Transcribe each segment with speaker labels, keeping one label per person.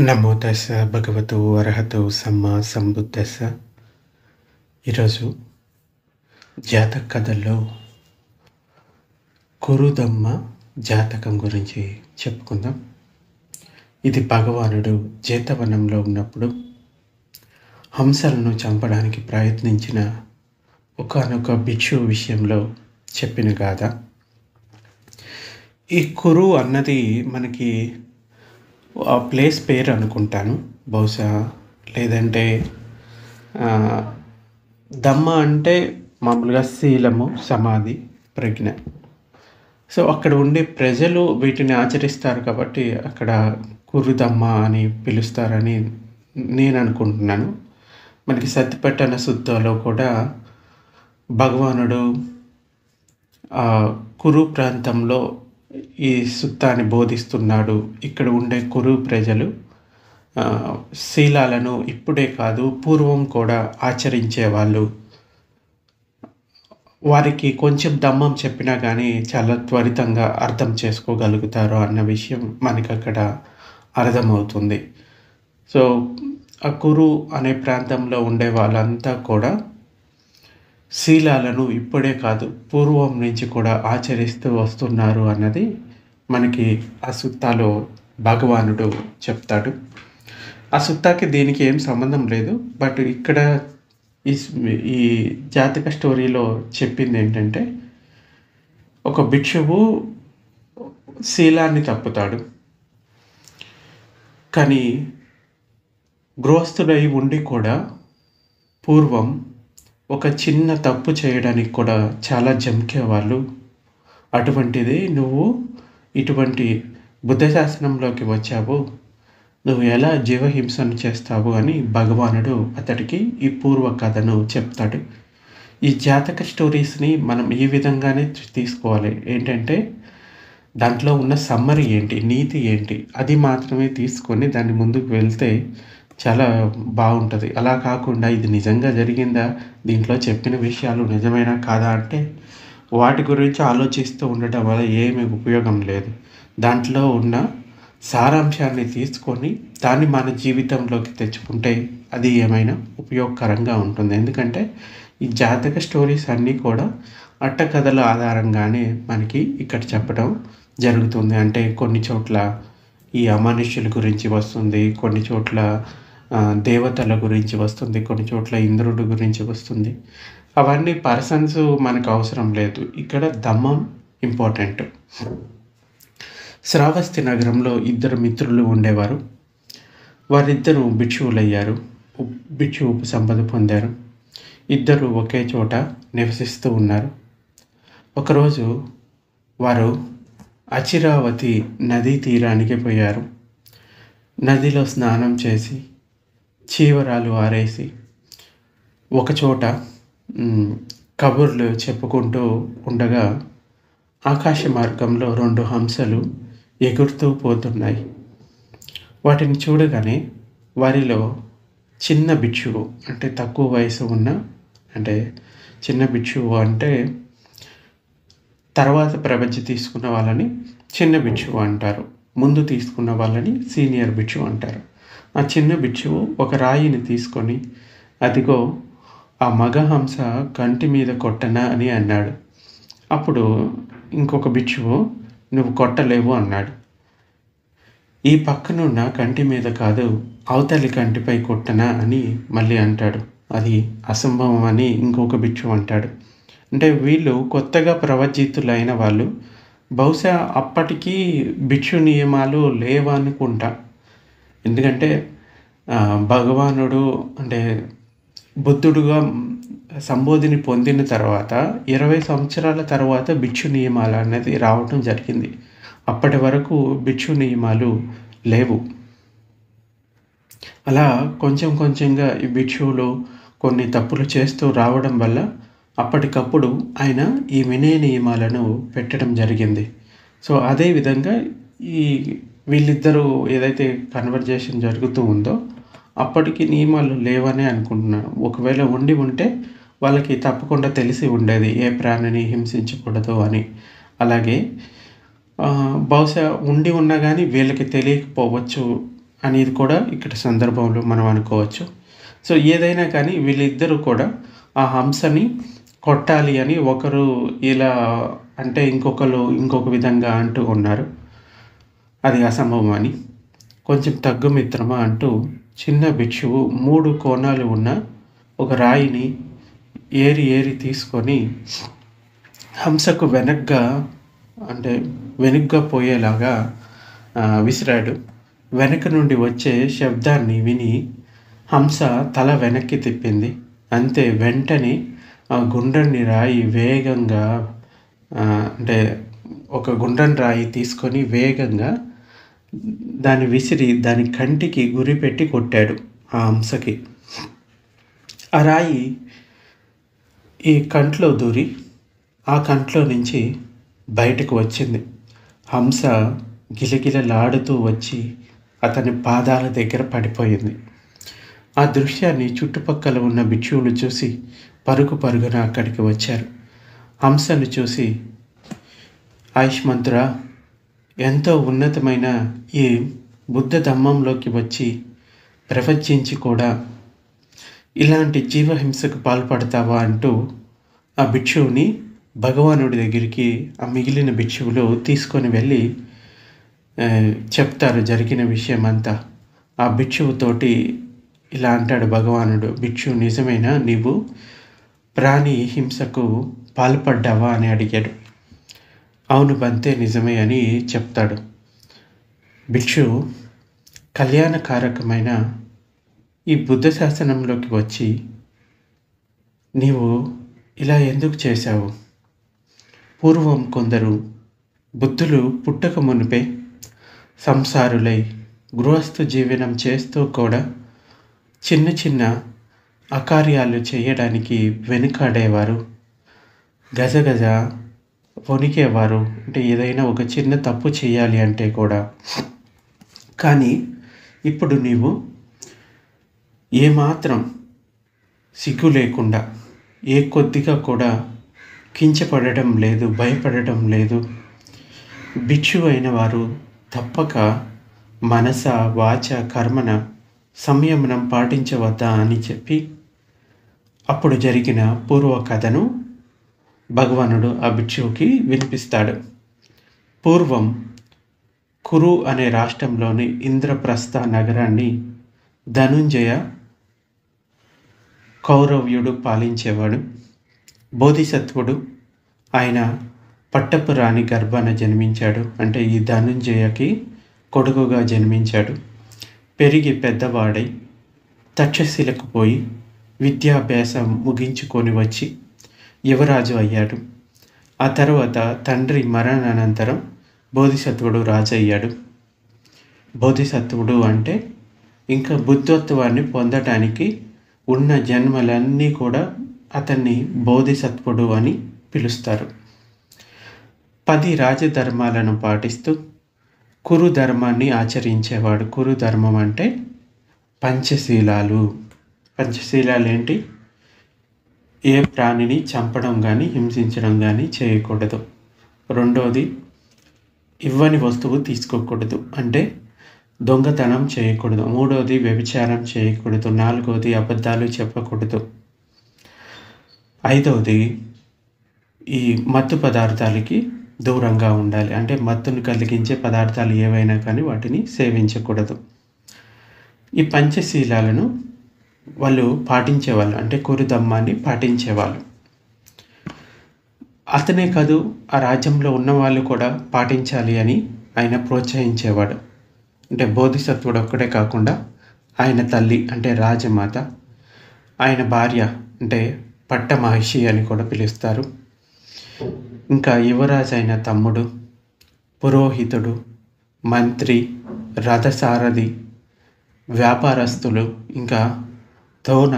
Speaker 1: నమో తస్స భగవతో అర్హతో సమ్మా సంబుద్దస్స. ఈరోజు జాతక కథల్లో కురుదమ్మ జాతకం గురించి చెప్పుకుందాం. ఇది భగవానుడు జేతవనంలో ఉన్నప్పుడు హంసలను చంపడానికి ప్రయత్నించిన ఒకానొక భిక్షు విషయంలో చెప్పిన గాథ. ఈ కురు అన్నది మనకి ఆ ప్లేస్ పేరు అనుకుంటాను, బహుశా. లేదంటే దమ్మ అంటే మామూలుగా శీలము, సమాధి, ప్రజ్ఞ. సో అక్కడ ఉండే ప్రజలు వీటిని ఆచరిస్తారు కాబట్టి అక్కడ కురుదమ్మ అని పిలుస్తారని నేను అనుకుంటున్నాను. మనకి సత్యపట్టణ సుత్తలో కూడా భగవానుడు కురు ప్రాంతంలో ఈ సుత్తాన్ని బోధిస్తున్నాడు. ఇక్కడ ఉండే కురు ప్రజలు శీలాలను ఇప్పుడే కాదు పూర్వం కూడా ఆచరించేవాళ్ళు. వారికి కొంచెం దమ్మం చెప్పినా కానీ చాలా త్వరితంగా అర్థం చేసుకోగలుగుతారు అన్న విషయం మనకి అక్కడ అర్థమవుతుంది. సో ఆ కురు అనే ప్రాంతంలో ఉండే వాళ్ళంతా కూడా శీలాలను ఇప్పుడే కాదు పూర్వం నుంచి కూడా ఆచరిస్తూ వస్తున్నారు అన్నది మనకి ఆ సుత్తాలో భగవానుడు చెప్తాడు. ఆ సుత్తాకి దీనికి ఏం సంబంధం లేదు, బట్ ఇక్కడ ఈ జాతక స్టోరీలో చెప్పింది ఏంటంటే, ఒక భిక్షువు శీలాన్ని తప్పుతాడు, కానీ గృహస్థుడై ఉండి కూడా పూర్వం ఒక చిన్న తప్పు చేయడానికి కూడా చాలా జంకేవాళ్ళు. అటువంటిది నువ్వు ఇటువంటి బుద్ధశాసనంలోకి వచ్చావు, నువ్వు ఎలా జీవహింసను చేస్తావు అని భగవానుడు అతడికి ఈ పూర్వ కథను చెప్తాడు. ఈ జాతక స్టోరీస్ని మనం ఈ విధంగానే తీసుకోవాలి. ఏంటంటే దాంట్లో ఉన్న సమ్మరీ ఏంటి, నీతి ఏంటి, అది మాత్రమే తీసుకొని దాన్ని ముందుకు వెళ్తే చాలా బాగుంటుంది. అలా కాకుండా ఇది నిజంగా జరిగిందా, దీంట్లో చెప్పిన విషయాలు నిజమైనా కాదా అంటే వాటి గురించి ఆలోచిస్తూ ఉండటం వల్ల ఏమీ ఉపయోగం లేదు. దాంట్లో ఉన్న సారాంశాన్ని తీసుకొని దాన్ని మన జీవితంలోకి తెచ్చుకుంటే అది ఏమైనా ఉపయోగకరంగా ఉంటుంది. ఎందుకంటే ఈ జాతక స్టోరీస్ అన్నీ కూడా అట్టకథల ఆధారంగానే మనకి ఇక్కడ చెప్పడం జరుగుతుంది. అంటే కొన్ని చోట్ల ఈ అమానుష్యుల గురించి వస్తుంది, కొన్ని చోట్ల దేవతల గురించి వస్తుంది, కొన్ని చోట్ల ఇంద్రుడి గురించి వస్తుంది. అవన్నీ పర్సన్స్ మనకు అవసరం లేదు, ఇక్కడ దమ్మం ఇంపార్టెంట్. శ్రావస్తి నగరంలో ఇద్దరు మిత్రులు ఉండేవారు. వారిద్దరూ భిక్షువులయ్యారు, భిక్షు ఉపసంపద పొందారు. ఇద్దరు ఒకే చోట నివసిస్తూ ఉన్నారు. ఒకరోజు వారు అచిరావతి నదీ తీరానికి పోయారు. నదిలో స్నానం చేసి చీవరాలు ఆరేసి ఒకచోట కబుర్లు చెప్పుకుంటూ ఉండగా ఆకాశ మార్గంలో 2 హంసలు ఎగురుతూ పోతున్నాయి. వాటిని చూడగానే వారిలో చిన్న భిక్షువు, అంటే తక్కువ వయసు ఉన్న, అంటే చిన్న భిక్షువు అంటే తర్వాత ప్రవజ్జి తీసుకున్న వాళ్ళని చిన్న భిక్షువు అంటారు, ముందు తీసుకున్న వాళ్ళని సీనియర్ భిక్షువు అంటారు. ఆ చిన్న భిక్షువు ఒక రాయిని తీసుకొని, అదిగో ఆ మగహంస కంటి మీద కొట్టనా అని అన్నాడు. అప్పుడు ఇంకొక భిక్షువు, నువ్వు కొట్టలేవు అన్నాడు. ఈ పక్కనున్న కంటి మీద కాదు, అవతలి కంటిపై కొట్టనా అని మళ్ళీ అంటాడు. అది అసంభవం అని ఇంకొక భిక్షువు అంటాడు. అంటే వీళ్ళు కొత్తగా ప్రవజ్జితులైన వాళ్ళు. బహుశా అప్పటికీ భిక్షు నియమాలు లేవనుకుంటా. ఎందుకంటే భగవానుడు అంటే బుద్ధుడుగా సంబోధిని పొందిన తర్వాత 20 సంవత్సరాల తర్వాత భిక్షు నియమాలు అనేది రావటం జరిగింది. అప్పటి వరకు భిక్షు నియమాలు లేవు. అలా కొంచెం కొంచెంగా ఈ భిక్షువులు కొన్ని తప్పులు చేస్తూ రావడం వల్ల అప్పటికప్పుడు ఆయన ఈ వినయ నియమాలను పెట్టడం జరిగింది. సో అదేవిధంగా ఈ వీళ్ళిద్దరూ ఏదైతే కన్వర్జేషన్ జరుగుతూ ఉందో అప్పటికి నియమాలు లేవనే అనుకుంటున్నాను. ఒకవేళ ఉంటే వాళ్ళకి తప్పకుండా తెలిసి ఉండేది ఏ ప్రాణిని హింసించకూడదు అని. అలాగే బహుశా ఉన్నా కానీ వీళ్ళకి తెలియకపోవచ్చు అనేది కూడా ఇక్కడ సందర్భంలో మనం అనుకోవచ్చు. సో ఏదైనా కానీ వీళ్ళిద్దరూ కూడా ఆ హంసని కొట్టాలి అని ఒకరు ఇలా అంటే ఇంకొకరు ఇంకొక విధంగా అంటూ ఉన్నారు. అది అసంభవం అని. కొంచెం తగ్గు మిత్రమా అంటూ చిన్న భిక్షువు 3 కోణాలు ఉన్న ఒక రాయిని ఏరి ఏరి తీసుకొని హంసకు వెనగ్గా పోయేలాగా విసిరాడు. వెనక నుండి వచ్చే శబ్దాన్ని విని హంస తల వెనక్కి తిప్పింది. అంతే, వెంటనే ఆ గుండ్రని రాయి వేగంగా అంటే ఒక గుండ్రని రాయి తీసుకొని వేగంగా దాన్ని విసిరి దాని కంటికి గురిపెట్టి కొట్టాడు ఆ హంసకి. ఆ రాయి ఈ కంట్లో దూరి ఆ కంట్లో నుంచి బయటకు వచ్చింది. హంస గిలగిలలాడుతూ వచ్చి అతని పాదాల దగ్గర పడిపోయింది. ఆ దృశ్యాన్ని చుట్టుపక్కల ఉన్న భిక్షువులు చూసి పరుగున అక్కడికి వచ్చారు. హంసను చూసి, ఆయుష్మంతురా, ఎంతో ఉన్నతమైన ఈ బుద్ధ ధమ్మంలోకి వచ్చి ప్రవచించి కూడా ఇలాంటి జీవహింసకు పాల్పడతావా అంటూ ఆ భిక్షువుని భగవానుడి దగ్గరికి ఆ మిగిలిన భిక్షువులు తీసుకొని వెళ్ళి చెప్తారు జరిగిన విషయం అంతా. ఆ భిక్షువుతోటి ఇలా అంటాడు భగవానుడు, భిక్షు నిజమేనా, నీవు ప్రాణి హింసకు పాల్పడ్డావా అని అడిగాడు. అవును బంతే, నిజమే అని చెప్తాడు. భిక్షు కళ్యాణకారకమైన ఈ బుద్ధ శాసనంలోకి వచ్చి నీవు ఇలా ఎందుకు చేశావు? పూర్వం కొందరు బుద్ధులు పుట్టక మునిపే సంసారులై గృహస్థ జీవనం చేస్తూ కూడా చిన్న చిన్న అకార్యాలు చేయడానికి వెనుకాడేవారు, గజగజ వణికేవారు. అంటే ఏదైనా ఒక చిన్న తప్పు చేయాలి అంటే కూడా. కానీ ఇప్పుడు నీవు ఏమాత్రం సిగ్గు లేకుండా ఏ కొద్దిగా కూడా కించపడటం లేదు, భయపడటం లేదు. భిక్షు అయిన వారు తప్పక మనస వాచ కర్మన సంయమనం పాటించవద్దా అని చెప్పి అప్పుడు జరిగిన పూర్వ కథను భగవానుడు ఆ భిక్షువుకి వినిపిస్తాడు. పూర్వం కురు అనే రాష్ట్రంలోని ఇంద్రప్రస్థ నగరాన్ని ధనుంజయ కౌరవ్యుడు పాలించేవాడు. బోధిసత్వుడు ఆయన పట్టపు రాణి గర్భాన జన్మించాడు. అంటే ఈ ధనుంజయకి కొడుకుగా జన్మించాడు. పెరిగి పెద్దవాడై తక్షశిలకు పోయి విద్యాభ్యాసం ముగించుకొని వచ్చి యువరాజు అయ్యాడు. ఆ తర్వాత తండ్రి మరణానంతరం బోధిసత్వుడు రాజు అయ్యాడు. బోధిసత్వుడు అంటే ఇంకా బుద్ధత్వాన్ని పొందటానికి ఉన్న జన్మలన్నీ కూడా అతన్ని బోధిసత్వుడు అని పిలుస్తారు. 10 రాజధర్మాలను పాటిస్తూ కురు ధర్మాన్ని ఆచరించేవాడు. కురు ధర్మం అంటే పంచశీలాలు. పంచశీలాలు ఏంటి? ఏ ప్రాణిని చంపడం కానీ హింసించడం కానీ చేయకూడదు. రెండోది, ఇవ్వని వస్తువు తీసుకోకూడదు, అంటే దొంగతనం చేయకూడదు. మూడోది, వ్యభిచారం చేయకూడదు. నాలుగోది, అబద్ధాలు చెప్పకూడదు. ఐదవది, ఈ మత్తు పదార్థాలకి దూరంగా ఉండాలి. అంటే మత్తును కలిగించే పదార్థాలు ఏవైనా కానీ వాటిని సేవించకూడదు. ఈ పంచశీలాలను వాళ్ళు పాటించేవాళ్ళు, అంటే కురుధమ్మాన్ని పాటించేవాళ్ళు. అతనే కాదు, ఆ రాజ్యంలో ఉన్న వాళ్ళు కూడా పాటించాలి అని ఆయన ప్రోత్సహించేవాడు. అంటే బోధిసత్వుడు ఒక్కడే కాకుండా ఆయన తల్లి అంటే రాజమాత, ఆయన భార్య అంటే పట్ట మహిషి అని కూడా పిలుస్తారు, ఇంకా యువరాజు అయిన తమ్ముడు, పురోహితుడు, మంత్రి, రథసారథి, వ్యాపారస్తులు, ఇంకా దోన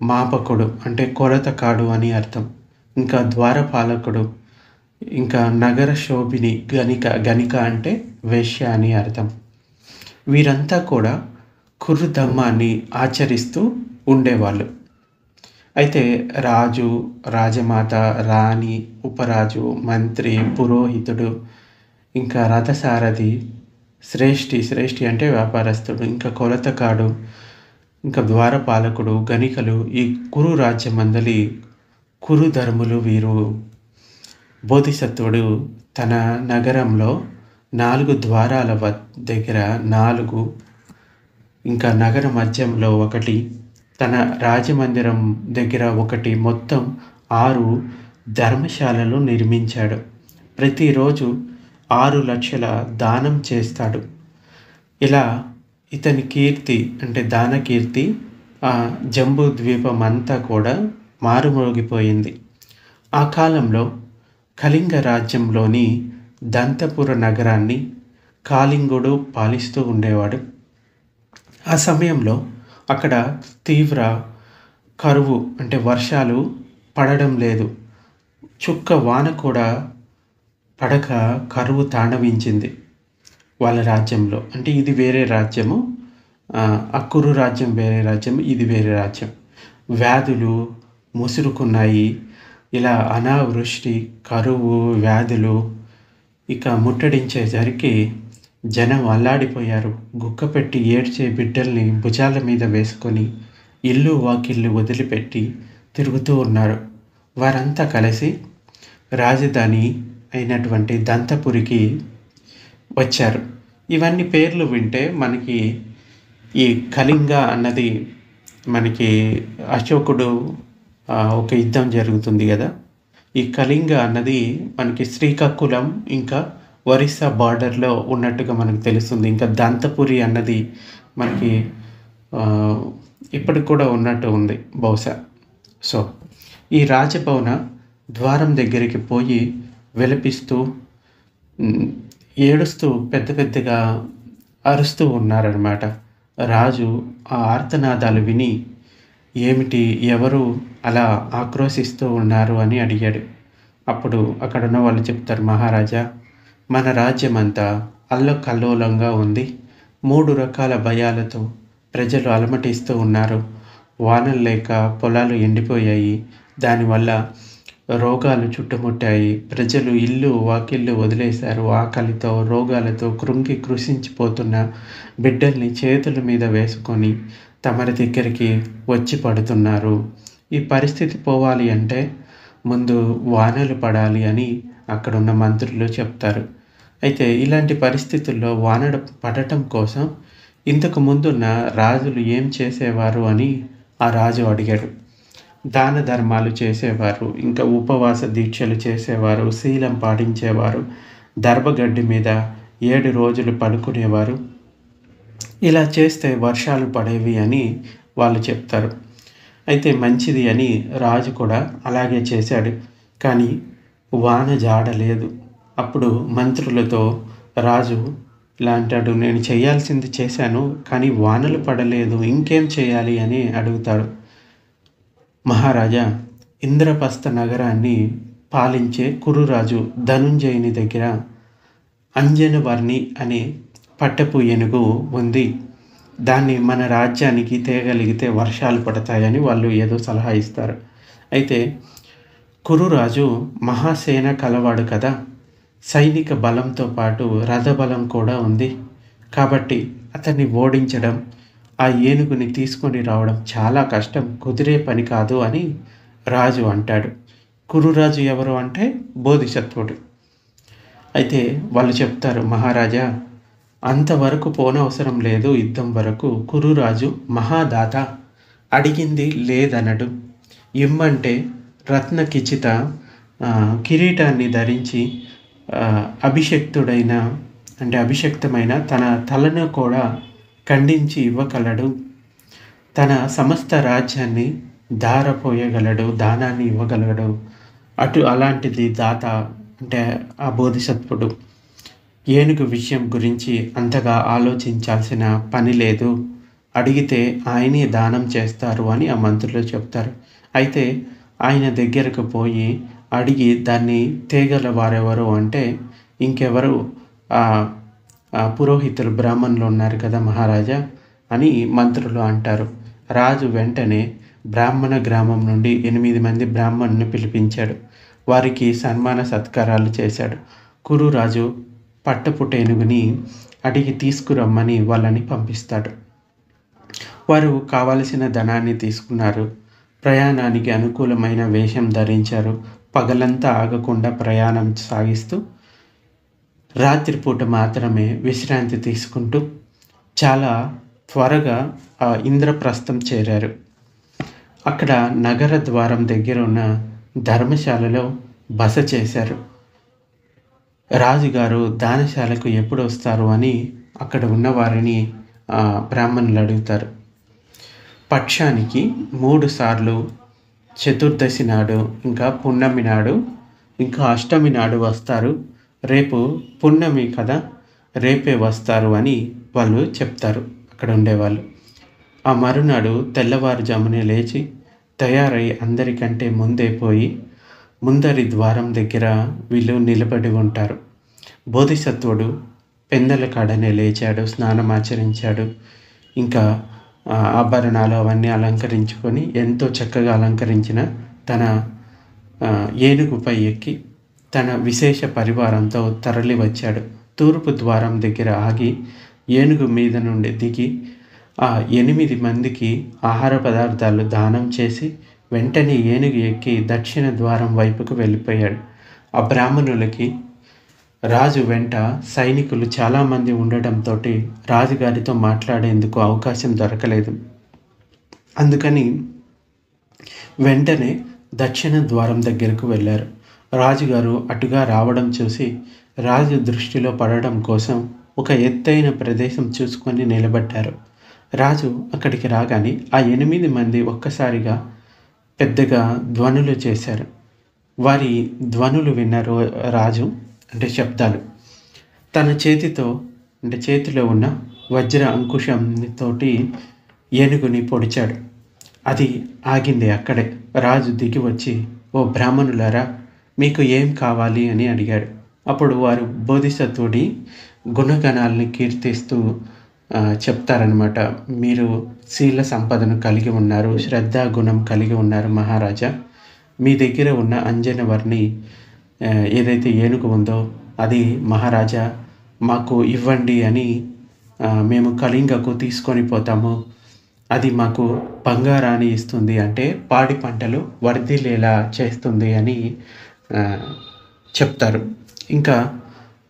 Speaker 1: మాపకుడు అంటే కొరతకాడు అని అర్థం, ఇంకా ద్వారపాలకుడు, ఇంకా నగర శోభిని గణిక అంటే వేశ్య అని అర్థం. వీరంతా కూడా కురుధమ్మాన్ని ఆచరిస్తూ ఉండేవాళ్ళు. అయితే రాజు, రాజమాత, రాణి, ఉపరాజు, మంత్రి, పురోహితుడు, ఇంకా రథసారథి, శ్రేష్ఠి అంటే వ్యాపారస్తుడు, ఇంకా కొలతకాడు, ఇంకా ద్వారపాలకుడు, గణికలు ఈ కురు రాజ్యమందలి కురు ధర్ములు వీరు. బోధిసత్వుడు తన నగరంలో 4 ద్వారాల దగ్గర 4, ఇంకా నగర మధ్యంలో 1, తన రాజమందిరం దగ్గర 1, మొత్తం 6 ధర్మశాలలు నిర్మించాడు. ప్రతిరోజు 6 లక్షల దానం చేస్తాడు. ఇలా ఇతని కీర్తి అంటే దాన కీర్తి ఆ జంబూ ద్వీపం అంతా కూడా మారుమోగిపోయింది. ఆ కాలంలో కళింగ రాజ్యంలోని దంతపుర నగరాన్ని కాళింగుడు పాలిస్తూ ఉండేవాడు. ఆ సమయంలో అక్కడ తీవ్ర కరువు అంటే వర్షాలు పడడం లేదు. చుక్క వాన కూడా పడక కరువు తాండవించింది వాళ్ళ రాజ్యంలో. అంటే ఇది వేరే రాజ్యము, ఆ కురు రాజ్యం వేరే రాజ్యం, ఇది వేరే రాజ్యం. వ్యాధులు ముసురుకున్నాయి. ఇలా అనావృష్టి, కరువు, వ్యాధులు ఇక ముట్టడించేసరికి జనం అల్లాడిపోయారు. గుక్కపెట్టి ఏడ్చే బిడ్డల్ని భుజాల మీద వేసుకొని ఇల్లు వాకిళ్ళు వదిలిపెట్టి తిరుగుతూ ఉన్నారు. వారంతా కలిసి రాజధాని అయినటువంటి దంతపురికి వచ్చారు. ఇవన్నీ పేర్లు వింటే మనకి ఈ కళింగ అన్నది మనకి అశోకుడు ఒక యుద్ధం జరుగుతుంది కదా, ఈ కళింగ అన్నది మనకి శ్రీకాకుళం ఇంకా ఒరిస్సా బార్డర్లో ఉన్నట్టుగా మనకు తెలుస్తుంది. ఇంకా దంతపురి అన్నది మనకి ఇప్పటికి కూడా ఉన్నట్టు ఉంది బహుశా. సో ఈ రాజభవన ద్వారం దగ్గరికి పోయి విలపిస్తూ ఏడుస్తూ పెద్ద పెద్దగా అరుస్తూ ఉన్నారన్నమాట. రాజు ఆ ఆర్తనాదాలు విని ఏమిటి, ఎవరు అలా ఆక్రోశిస్తూ ఉన్నారు అని అడిగాడు. అప్పుడు అక్కడున్న వాళ్ళు చెప్తారు, మహారాజా, మన రాజ్యమంతా అల్లకల్లోలంగా ఉంది. 3 రకాల భయాలతో ప్రజలు అలమటిస్తూ ఉన్నారు. వానలు లేక పొలాలు ఎండిపోయాయి. దానివల్ల రోగాలు చుట్టుముట్టాయి. ప్రజలు ఇల్లు వాకిళ్ళు వదిలేశారు. ఆకలితో, రోగాలతో కృషించిపోతున్న బిడ్డల్ని చేతుల మీద వేసుకొని తమరి దగ్గరికి వచ్చి పడుతున్నారు. ఈ పరిస్థితి పోవాలి అంటే ముందు వానలు పడాలి అని అక్కడున్న మంత్రులు చెప్తారు. అయితే ఇలాంటి పరిస్థితుల్లో వాన పడటం కోసం ఇంతకు ముందున్న రాజులు ఏం చేసేవారు అని ఆ రాజు అడిగాడు. దాన ధర్మాలు చేసేవారు, ఇంకా ఉపవాస దీక్షలు చేసేవారు, శీలం పాటించేవారు, దర్భగడ్డి మీద 7 రోజులు పడుకునేవారు. ఇలా చేస్తే వర్షాలు పడేవి అని వాళ్ళు చెప్తారు. అయితే మంచిది అని రాజు కూడా అలాగే చేశాడు. కానీ వాన జాడలేదు. అప్పుడు మంత్రులతో రాజు ఇలా అంటాడు, నేను చేయాల్సింది చేశాను, కానీ వానలు పడలేదు, ఇంకేం చేయాలి అని అడుగుతాడు. మహారాజా, ఇంద్రప్రస్థ నగరాన్ని పాలించే కురురాజు ధనుంజయుని దగ్గర అంజనవర్ణి అనే పట్టపు ఏనుగు ఉంది. దాన్ని మన రాజ్యానికి తేగలిగితే వర్షాలు పడతాయని వాళ్ళు ఏదో సలహా ఇస్తారు. అయితే కురురాజు మహాసేన కలవాడు కదా, సైనిక బలంతో పాటు రథబలం కూడా ఉంది. కాబట్టి అతన్ని ఓడించడం, ఆ ఏనుగుని తీసుకొని రావడం చాలా కష్టం, కుదిరే పని కాదు అని రాజు అంటాడు. కురురాజు ఎవరు అంటే బోధిసత్వుడు. అయితే వాళ్ళు చెప్తారు, మహారాజా, అంతవరకు పోనవసరం లేదు. యుద్ధం వరకు కురురాజు మహాదాత, అడిగింది లేదనడు. ఇమ్మంటే రత్నకిచిత కిరీటాన్ని ధరించి అభిషక్తమైన తన తలను కూడా ఖండించి ఇవ్వగలడు. తన సమస్త రాజ్యాన్ని ధారపోయగలడు, దానాన్ని ఇవ్వగలడు. అలాంటిది దాత అంటే ఆ బోధిసత్వుడు. ఏనుగు విషయం గురించి అంతగా ఆలోచించాల్సిన పని లేదు, అడిగితే ఆయనే దానం చేస్తారు అని ఆ మంత్రులు చెప్తారు. అయితే ఆయన దగ్గరకు పోయి అడిగి దాన్ని తేగల వారెవరు అంటే ఇంకెవరు, పురోహితులు, బ్రాహ్మణులు ఉన్నారు కదా మహారాజా అని మంత్రులు అంటారు. రాజు వెంటనే బ్రాహ్మణ గ్రామం నుండి 8 మంది బ్రాహ్మణుని పిలిపించాడు. వారికి సన్మాన సత్కారాలు చేశాడు. కురురాజు పట్టపుటేనుగుని అడిగి తీసుకురమ్మని వాళ్ళని పంపిస్తాడు. వారు కావలసిన ధనాన్ని తీసుకున్నారు. ప్రయాణానికి అనుకూలమైన వేషం ధరించారు. పగలంతా ఆగకుండా ప్రయాణం సాగిస్తూ రాత్రిపూట మాత్రమే విశ్రాంతి తీసుకుంటూ చాలా త్వరగా ఇంద్రప్రస్థం చేరారు. అక్కడ నగర ద్వారం దగ్గర ఉన్న ధర్మశాలలో బస చేశారు. రాజుగారు దానశాలకు ఎప్పుడు వస్తారు అని అక్కడ ఉన్న వారిని బ్రాహ్మణులు అడుగుతారు. పక్షానికి 3 సార్లు చతుర్దశి నాడు, ఇంకా పున్నమి నాడు, ఇంకా అష్టమి నాడు వస్తారు. రేపు పున్నమి కదా, రేపే వస్తారు అని వాళ్ళు చెప్తారు అక్కడ ఉండేవాళ్ళు. ఆ మరునాడు తెల్లవారుజామునే లేచి తయారై అందరికంటే ముందే పోయి ముందరి ద్వారం దగ్గర వీళ్ళు నిలబడి ఉంటారు. బోధిసత్వుడు పెందల కాడనే లేచాడు, స్నానమాచరించాడు. ఇంకా ఆభరణాలు అవన్నీ అలంకరించుకొని ఎంతో చక్కగా అలంకరించిన తన ఏనుగుపై ఎక్కి తన విశేష పరివారంతో తరలి వచ్చాడు. తూర్పు ద్వారం దగ్గర ఆగి ఏనుగు మీద నుండి దిగి ఆ 8 మందికి ఆహార పదార్థాలు దానం చేసి వెంటనే ఏనుగు ఎక్కి దక్షిణ ద్వారం వైపుకు వెళ్ళిపోయాడు. ఆ బ్రాహ్మణులకి రాజు వెంట సైనికులు చాలామంది ఉండడంతో రాజుగారితో మాట్లాడేందుకు అవకాశం దొరకలేదు. అందుకని వెంటనే దక్షిణ ద్వారం దగ్గరకు వెళ్ళారు. రాజుగారు అటుగా రావడం చూసి రాజు దృష్టిలో పడడం కోసం ఒక ఎత్తైన ప్రదేశం చూసుకొని నిలబడ్డారు. రాజు అక్కడికి రాగానే ఆ 8 మంది ఒక్కసారిగా పెద్దగా ధ్వనులు చేశారు. వారి ధ్వనులు విన్న రాజు, అంటే శబ్దాలు, తన చేతిలో ఉన్న వజ్ర అంకుశంతోటి ఏనుగుని పొడిచాడు. అది ఆగింది అక్కడే. రాజు దిగి వచ్చి, ఓ బ్రాహ్మణులారా, మీకు ఏం కావాలి అని అడిగాడు. అప్పుడు వారు బోధిసత్వుడి గుణగణాలని కీర్తిస్తూ చెప్తారనమాట. మీరు శీల సంపదను కలిగి ఉన్నారు, శ్రద్ధా గుణం కలిగి ఉన్నారు మహారాజా. మీ దగ్గర ఉన్న అంజనవర్ణి ఏదైతే ఏనుగు ఉందో అది మహారాజా మాకు ఇవ్వండి అని మేము కళింగకు తీసుకొని పోతాము. అది మాకు బంగారాన్ని ఇస్తుంది, అంటే పాడి పంటలు వర్ధిల్లేలా చేస్తుంది అని చెప్తారు. ఇంకా,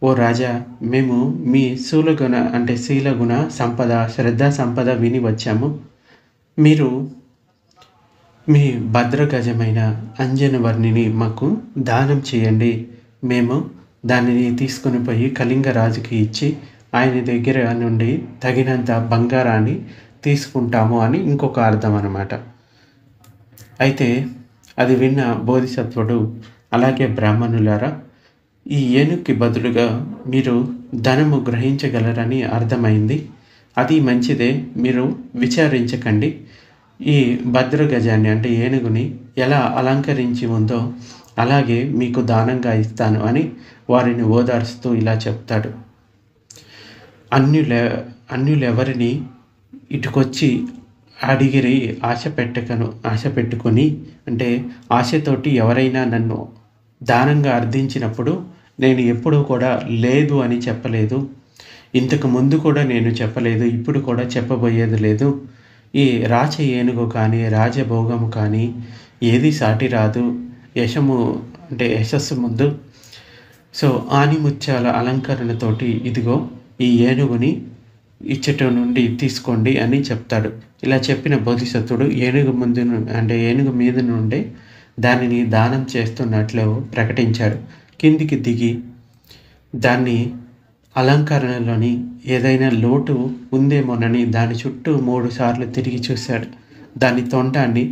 Speaker 1: ఓ రాజా, మేము మీ శీలగుణ సంపద, శ్రద్ధా సంపద విని వచ్చాము. మీరు మీ భద్రగజమైన అంజనవర్ణిని మాకు దానం చేయండి. మేము దానిని తీసుకుని పోయి కళింగ రాజుకి ఇచ్చి ఆయన దగ్గర నుండి తగినంత బంగారాన్ని తీసుకుంటాము అని ఇంకొక అర్థం అన్నమాట. అయితే అది విన్న బోధిసత్వుడు, అలాగే బ్రాహ్మణులారా, ఈ ఏనుగుకి బదులుగా మీరు ధనము గ్రహించగలరని అర్థమైంది. అది మంచిదే, మీరు విచారించకండి. ఈ భద్రగజాన్ని, అంటే ఏనుగుని ఎలా అలంకరించి ఉందో అలాగే మీకు దానంగా ఇస్తాను అని వారిని ఓదార్స్తూ ఇలా చెప్తాడు. అన్యులెవరిని ఇటుకొచ్చి అడిగిరి ఆశ పెట్టుకొని, అంటే ఆశతోటి ఎవరైనా నన్ను దానంగా అర్థించినప్పుడు నేను ఎప్పుడూ కూడా లేదు అని చెప్పలేదు. ఇంతకు ముందు కూడా నేను చెప్పలేదు, ఇప్పుడు కూడా చెప్పబోయేది లేదు. ఈ రాచ ఏనుగు కానీ రాజభోగము కానీ ఏది సాటి రాదు యశస్సు ముందు. సో ఆనిముత్యాల అలంకరణతోటి ఇదిగో ఈ ఏనుగుని ఇచ్చట నుండి తీసుకోండి అని చెప్తాడు. ఇలా చెప్పిన బోధిసత్వుడు ఏనుగు మీద నుండి దానిని దానం చేస్తున్నట్లు ప్రకటించాడు. కిందికి దిగి దాన్ని అలంకరణలోని ఏదైనా లోటు ఉందేమోనని దాని చుట్టూ 3 సార్లు తిరిగి చూశాడు. దాని తొండాన్ని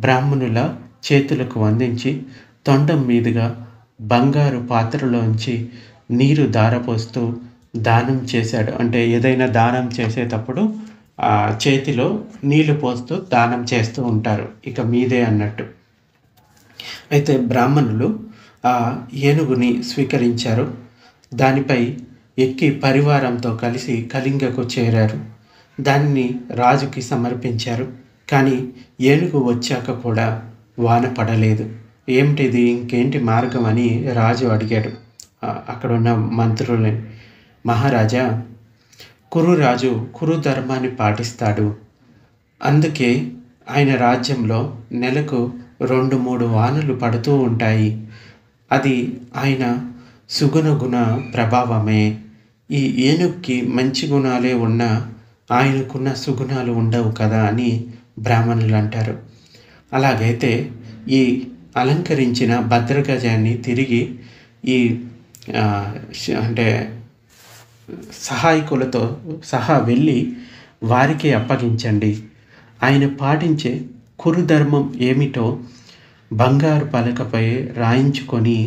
Speaker 1: బ్రాహ్మణుల చేతులకు అందించి తొండం మీదుగా బంగారు పాత్రలోంచి నీరు ధారపోస్తూ దానం చేశాడు. అంటే ఏదైనా దానం చేసేటప్పుడు చేతిలో నీళ్లు పోస్తూ దానం చేస్తూ ఉంటారు, ఇక మీదే అన్నట్టు. అయితే బ్రాహ్మణులు ఆ ఏనుగుని స్వీకరించారు. దానిపై ఎక్కి పరివారంతో కలిసి కళింగకు చేరారు. దానిని రాజుకి సమర్పించారు. కానీ ఏనుగు వచ్చాక కూడా వాన పడలేదు. ఏమిటిది, ఇంకేంటి మార్గం అని రాజు అడిగాడు అక్కడున్న మంత్రులని. మహారాజా, కురురాజు కురు ధర్మాన్ని పాటిస్తాడు. అందుకే ఆయన రాజ్యంలో నెలకు 2-3 వానలు పడుతూ ఉంటాయి. అది ఆయన సుగుణ గుణ ప్రభావమే. ఈ ఏనుగుకి మంచి గుణాలే ఉన్నా ఆయనకున్న సుగుణాలు ఉండవు కదా అని బ్రాహ్మణులు అంటారు. అలాగైతే ఈ అలంకరించిన భద్రగజాన్ని తిరిగి ఈ అంటే సహాయకులతో సహా వెళ్ళి వారికి అప్పగించండి. ఆయన పాటించే కురుధర్మం ఏమిటో బంగారు పలకపై రాయించుకొని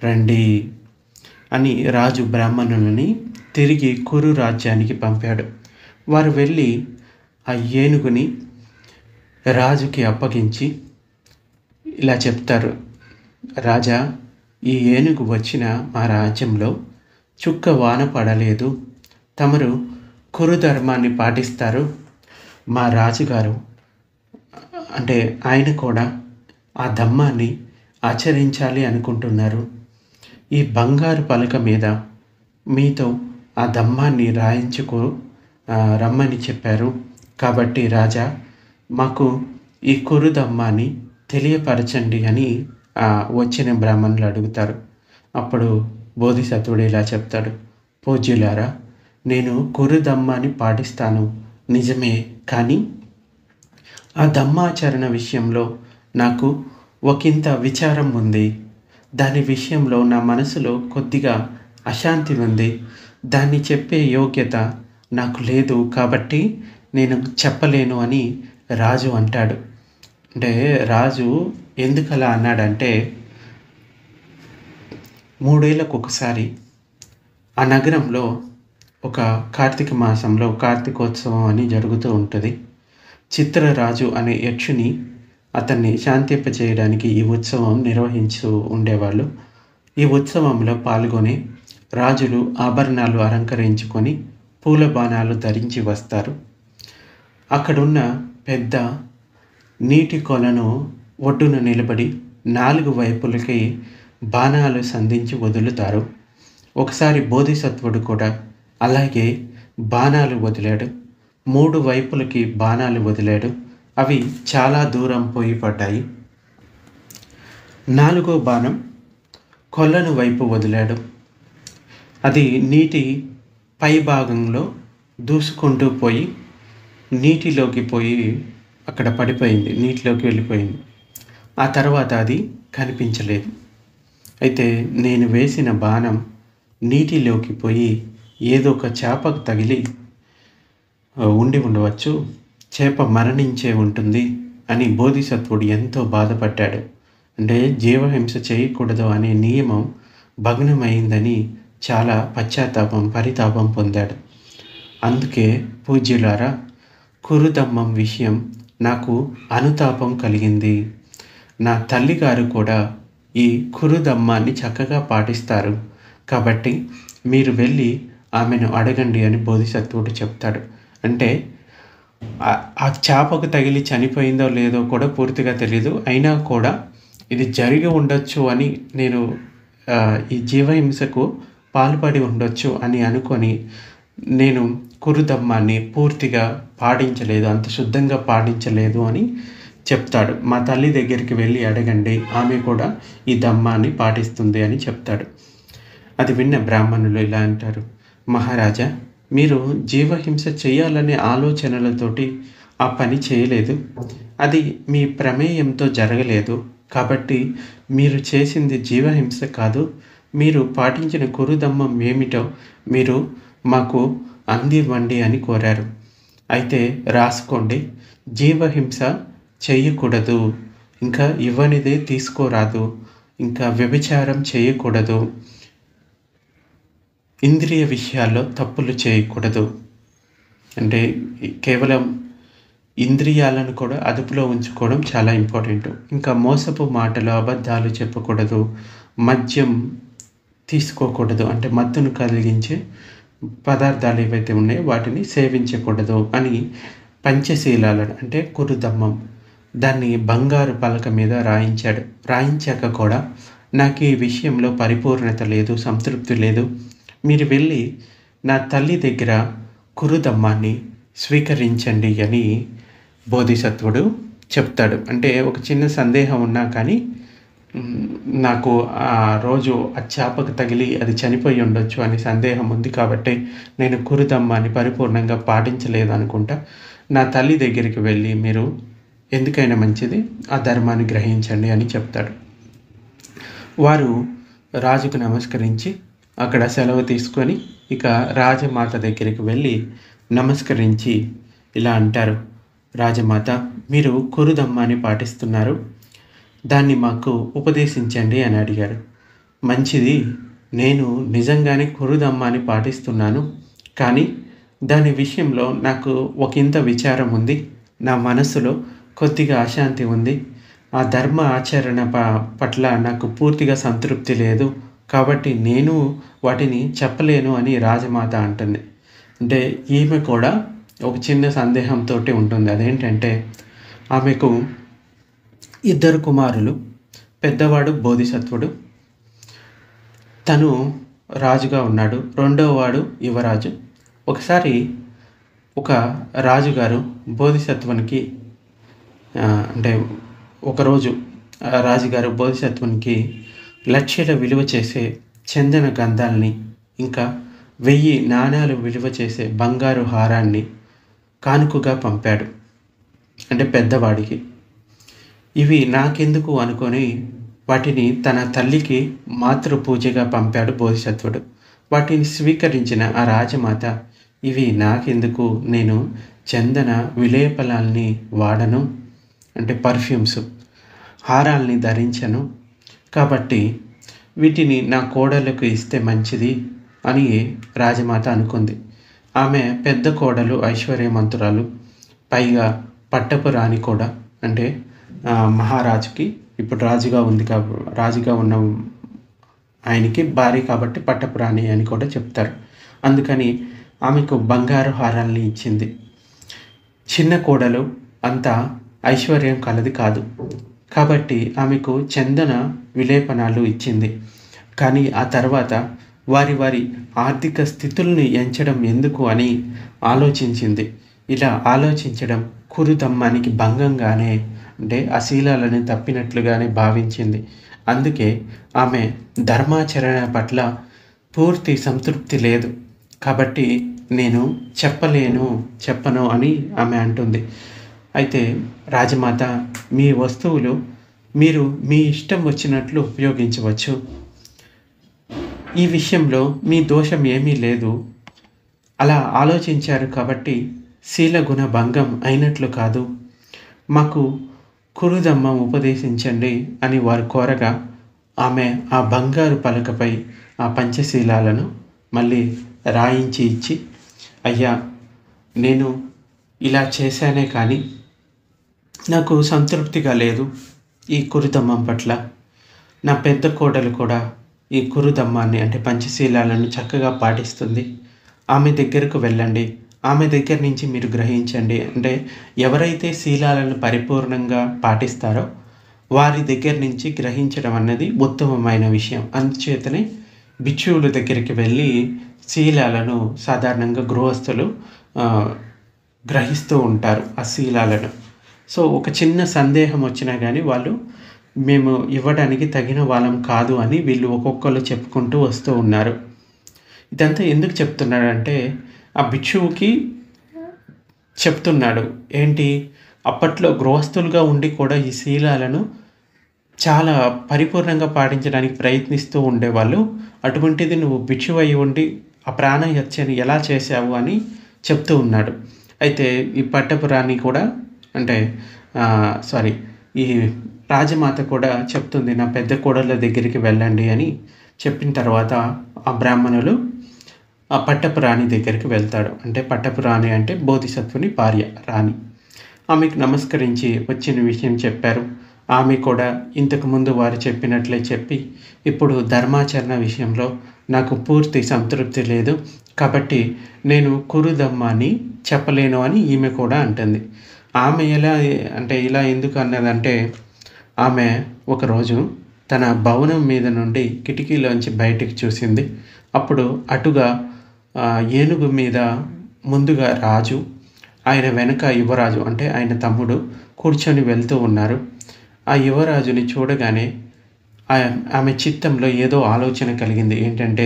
Speaker 1: రండి అని రాజు బ్రాహ్మణులని తిరిగి కురు రాజ్యానికి పంపాడు. వారు వెళ్ళి ఆ ఏనుగుని రాజుకి అప్పగించి ఇలా చెప్తారు, రాజా, ఈ ఏనుగు వచ్చిన మా రాజ్యంలో చుక్క వాన పడలేదు. తమరు కురు ధర్మాన్ని పాటిస్తారు. మా రాజుగారు అంటే ఆయన కూడా ఆ ధర్మాన్ని ఆచరించాలి అనుకుంటున్నారు. ఈ బంగారు పలక మీద మీతో ఆ ధర్మాన్ని రాయించుకు రమ్మని చెప్పారు. కాబట్టి రాజా, మాకు ఈ కురు ధర్మాన్ని తెలియపరచండి అని వచ్చిన బ్రాహ్మణులు అడుగుతారు. అప్పుడు బోధిసత్వుడు ఇలా చెప్తాడు, పూజ్యులారా, నేను కురు ధర్మాన్ని పాటిస్తాను నిజమే, కానీ ఆ ధర్మాచరణ విషయంలో నాకు ఒకంత విచారం ఉంది. దాని విషయంలో నా మనసులో కొద్దిగా అశాంతి ఉంది. దాన్ని చెప్పే యోగ్యత నాకు లేదు, కాబట్టి నేను చెప్పలేను అని రాజు అంటాడు. అంటే రాజు ఎందుకు అలా అన్నాడంటే, 3 ఏళ్ళకు ఒకసారి ఆ నగరంలో ఒక కార్తీక మాసంలో కార్తీకోత్సవం అని జరుగుతూ ఉంటుంది. చిత్రరాజు అనే యక్షుని అతన్ని శాంతింపచేయడానికి ఈ ఉత్సవం నిర్వహించు ఉండేవాళ్ళు. ఈ ఉత్సవంలో పాల్గొని రాజులు ఆభరణాలు అలంకరించుకొని పూల బాణాలు ధరించి వస్తారు. అక్కడున్న పెద్ద నీటి కొలను ఒడ్డున నిలబడి 4 వైపులకి బాణాలు సంధించి వదులుతారు. ఒకసారి బోధిసత్వుడు కూడా అలాగే బాణాలు వదిలాడు. 3 వైపులకి బాణాలు వదిలాడు. అవి చాలా దూరం పోయి పడ్డాయి. 4వ బాణం కొలను వైపు వదిలాడు. అది నీటి పై భాగంలో దూసుకుంటూ పోయి నీటిలోకి పోయి అక్కడ పడిపోయింది, నీటిలోకి వెళ్ళిపోయింది. ఆ తర్వాత అది కనిపించలేదు. అయితే నేను వేసిన బాణం నీటిలోకి పోయి ఏదో ఒక చేపకు తగిలి ఉండవచ్చు, చేప మరణించే ఉంటుంది అని బోధిసత్వుడు ఎంతో బాధపడ్డాడు. అంటే జీవహింస చేయకూడదు అనే నియమం భగ్నమైందని చాలా పరితాపం పొందాడు. అందుకే పూజ్యులారా, కురుధమ్మం విషయం నాకు అనుతాపం కలిగింది. నా తల్లిగారు కూడా ఈ కురుధమ్మాన్ని చక్కగా పాటిస్తారు. కాబట్టి మీరు వెళ్ళి ఆమెను అడగండి అని బోధిసత్వుడు చెప్తాడు. అంటే ఆ చేపకు తగిలి చనిపోయిందో లేదో కూడా పూర్తిగా తెలీదు. అయినా కూడా ఇది జరిగి ఉండొచ్చు అని నేను ఈ జీవహింసకు పాల్పడి ఉండొచ్చు అని అనుకొని నేను కురుధమ్మాన్ని పూర్తిగా పాటించలేదు, అంత శుద్ధంగా పాటించలేదు అని చెప్తాడు. మా తల్లి దగ్గరికి వెళ్ళి అడగండి, ఆమె కూడా ఈ ధమ్మాన్ని పాటిస్తుంది అని చెప్తాడు. అది విన్న బ్రాహ్మణులు ఇలా అంటారు, మహారాజా, మీరు జీవహింస చేయాలనే ఆలోచనలతోటి ఆ పని చేయలేదు. అది మీ ప్రమేయంతో జరగలేదు. కాబట్టి మీరు చేసింది జీవహింస కాదు. మీరు పాటించిన కురుధమ్మం ఏమిటో మీరు మాకు అందివ్వండి అని కోరారు. అయితే రాసుకోండి, జీవహింస చేయకూడదు, ఇంకా ఇవ్వనిదే తీసుకోరాదు, ఇంకా వ్యభిచారం చేయకూడదు, ఇంద్రియ విషయాల్లో తప్పులు చేయకూడదు. అంటే కేవలం ఇంద్రియాలను కూడా అదుపులో ఉంచుకోవడం చాలా ఇంపార్టెంట్. ఇంకా మోసపు మాటలు, అబద్ధాలు చెప్పకూడదు, మద్యం తీసుకోకూడదు, అంటే మత్తును కలిగించే పదార్థాలు ఏవైతే ఉన్నాయో వాటిని సేవించకూడదు అని పంచశీలాలను అంటే కురుధమ్మం దాన్ని బంగారు పలక మీద రాయించాడు. రాయించాక కూడా నాకు ఈ విషయంలో పరిపూర్ణత లేదు, సంతృప్తి లేదు. మీరు వెళ్ళి నా తల్లి దగ్గర కురుధమ్మాన్ని స్వీకరించండి అని బోధిసత్వుడు చెప్తాడు. అంటే ఒక చిన్న సందేహం ఉన్నా కానీ నాకు ఆ రోజు ఆ చేపకు తగిలి అది చనిపోయి ఉండొచ్చు అని సందేహం ఉంది కాబట్టి నేను కురుధమ్మాన్ని పరిపూర్ణంగా పాటించలేదనుకుంటా. నా తల్లి దగ్గరికి వెళ్ళి మీరు ఎందుకైనా మంచిది ఆ ధర్మాన్ని గ్రహించండి అని చెప్తాడు. వారు రాజుకు నమస్కరించి అక్కడ సెలవు తీసుకొని ఇక రాజమాత దగ్గరికి వెళ్ళి నమస్కరించి ఇలా అంటారు, రాజమాత, మీరు కురుధమ్మాన్ని పాటిస్తున్నారు, దాన్ని మాకు ఉపదేశించండి అని అడిగారు. మంచిది, నేను నిజంగానే కురుధమ్మాన్ని పాటిస్తున్నాను, కానీ దాని విషయంలో నాకు ఒకంత విచారం ఉంది, నా మనసులో కొద్దిగా అశాంతి ఉంది, ఆ ధర్మ ఆచరణ పట్ల నాకు పూర్తిగా సంతృప్తి లేదు, కాబట్టి నేను వాటిని చెప్పలేను అని రాజమాత అంటుంది. అంటే ఈమె కూడా ఒక చిన్న సందేహంతో ఉంటుంది. అదేంటంటే ఆమెకు 2 కుమారులు, పెద్దవాడు బోధిసత్వుడు, తను రాజుగా ఉన్నాడు, రెండవవాడు యువరాజు. ఒకసారి ఒక రాజుగారు బోధిసత్వునికి అంటే ఒకరోజు రాజుగారు బోధిసత్వునికి లక్షల విలువ చేసే చందన గంధాల్ని ఇంకా 1000 నాణాలు విలువ చేసే బంగారు హారాన్ని కానుకగా పంపాడు. అంటే పెద్దవాడికి. ఇవి నాకెందుకు అనుకొని వాటిని తన తల్లికి మాతృ పూజగా పంపాడు బోధిసత్వుడు. వాటిని స్వీకరించిన ఆ రాజమాత, ఇవి నాకెందుకు, నేను చందన విలేపనాల్ని వాడను, అంటే పర్ఫ్యూమ్స్, హారాల్ని ధరించను, కాబట్టి వీటిని నా కోడలకు ఇస్తే మంచిది అని రాజమాత అనుకుంది. ఆమె పెద్ద కోడలు ఐశ్వర్యవంతురాలు, పైగా పట్టపు రాణి కూడా. అంటే మహారాజుకి ఇప్పుడు రాజుగా ఉన్న ఆయనకి భార్య కాబట్టి పట్టపు రాణి అని కూడా చెప్తారు. అందుకని ఆమెకు బంగారు హారాల్ని ఇచ్చింది. చిన్న కోడలు అంత ఐశ్వర్యం కలది కాదు కాబట్టి ఆమెకు చందన విలేపనాలు ఇచ్చింది. కానీ ఆ తర్వాత వారి ఆర్థిక స్థితుల్ని ఎంచడం ఎందుకు అని ఆలోచించింది. ఇలా ఆలోచించడం కురుధమ్మానికి భంగంగానే, అంటే అశీలాలను తప్పినట్లుగానే భావించింది. అందుకే ఆమె ధర్మాచరణ పట్ల పూర్తి సంతృప్తి లేదు, కాబట్టి నేను చెప్పను అని ఆమె అంటుంది. అయితే రాజమాత, మీ వస్తువులు మీరు మీ ఇష్టం వచ్చినట్లు ఉపయోగించవచ్చు, ఈ విషయంలో మీ దోషం ఏమీ లేదు, అలా ఆలోచించారు కాబట్టి శీలగుణ భంగం అయినట్లు కాదు, మాకు కురుధమ్మం ఉపదేశించండి అని వారు కోరగా ఆమె ఆ బంగారు పలకపై ఆ పంచశీలాలను మళ్ళీ రాయించి ఇచ్చి, అయ్యా, నేను ఇలా చేశానే కానీ నాకు సంతృప్తిగా లేదు ఈ కురుధమ్మం పట్ల, నా పెద్ద కోడలు కూడా ఈ కురుధమ్మాన్ని అంటే పంచశీలాలను చక్కగా పాటిస్తుంది, ఆమె దగ్గరకు వెళ్ళండి, ఆమె దగ్గర నుంచి మీరు గ్రహించండి. అంటే ఎవరైతే శీలాలను పరిపూర్ణంగా పాటిస్తారో వారి దగ్గర నుంచి గ్రహించడం అన్నది ఉత్తమమైన విషయం. అందుచేతనే భిక్షువుల దగ్గరికి వెళ్ళి శీలాలను సాధారణంగా గృహస్థులు గ్రహిస్తూ ఉంటారు ఆ శీలాలను. సో ఒక చిన్న సందేహం వచ్చినా కానీ వాళ్ళు మేము ఇవ్వడానికి తగిన వాళ్ళం కాదు అని వీళ్ళు ఒక్కొక్కరు చెప్పుకుంటూ వస్తూ ఉన్నారు. ఇదంతా ఎందుకు చెప్తున్నాడంటే ఆ భిక్షువుకి చెప్తున్నాడు, ఏంటి, అప్పట్లో గృహస్థులుగా ఉండి కూడా ఈ శీలాలను చాలా పరిపూర్ణంగా పాటించడానికి ప్రయత్నిస్తూ ఉండేవాళ్ళు, అటువంటిది నువ్వు భిక్షువు అయి ఉండి ఆ ప్రాణహత్యని ఎలా చేశావు అని చెప్తూ ఉన్నాడు. అయితే ఈ పట్టపు రాణి కూడా అంటే ఈ రాజమాత కూడా చెప్తుంది, నా పెద్ద కోడళ్ళ దగ్గరికి వెళ్ళండి అని చెప్పిన తర్వాత ఆ బ్రాహ్మణులు ఆ పట్టపు రాణి దగ్గరికి వెళ్తాడు. అంటే పట్టపు రాణి అంటే బోధిసత్వుని భార్య రాణి. ఆమెకు నమస్కరించి వచ్చిన విషయం చెప్పారు. ఆమె కూడా ఇంతకుముందు వారు చెప్పినట్లే చెప్పి, ఇప్పుడు ధర్మాచరణ విషయంలో నాకు పూర్తి సంతృప్తి లేదు కాబట్టి నేను కురుధమ్మాన్ని చెప్పలేను అని ఈమె కూడా అంటుంది. ఆమె ఇలా ఎందుకు అన్నదంటే, ఆమె ఒకరోజు తన భవనం మీద నుండి కిటికీలోంచి బయటికి చూసింది. అప్పుడు అటుగా ఏనుగు మీద ముందుగా రాజు, ఆయన వెనక యువరాజు అంటే ఆయన తమ్ముడు కూర్చొని వెళ్తూ ఉన్నారు. ఆ యువరాజుని చూడగానే ఆమె చిత్తంలో ఏదో ఆలోచన కలిగింది. ఏంటంటే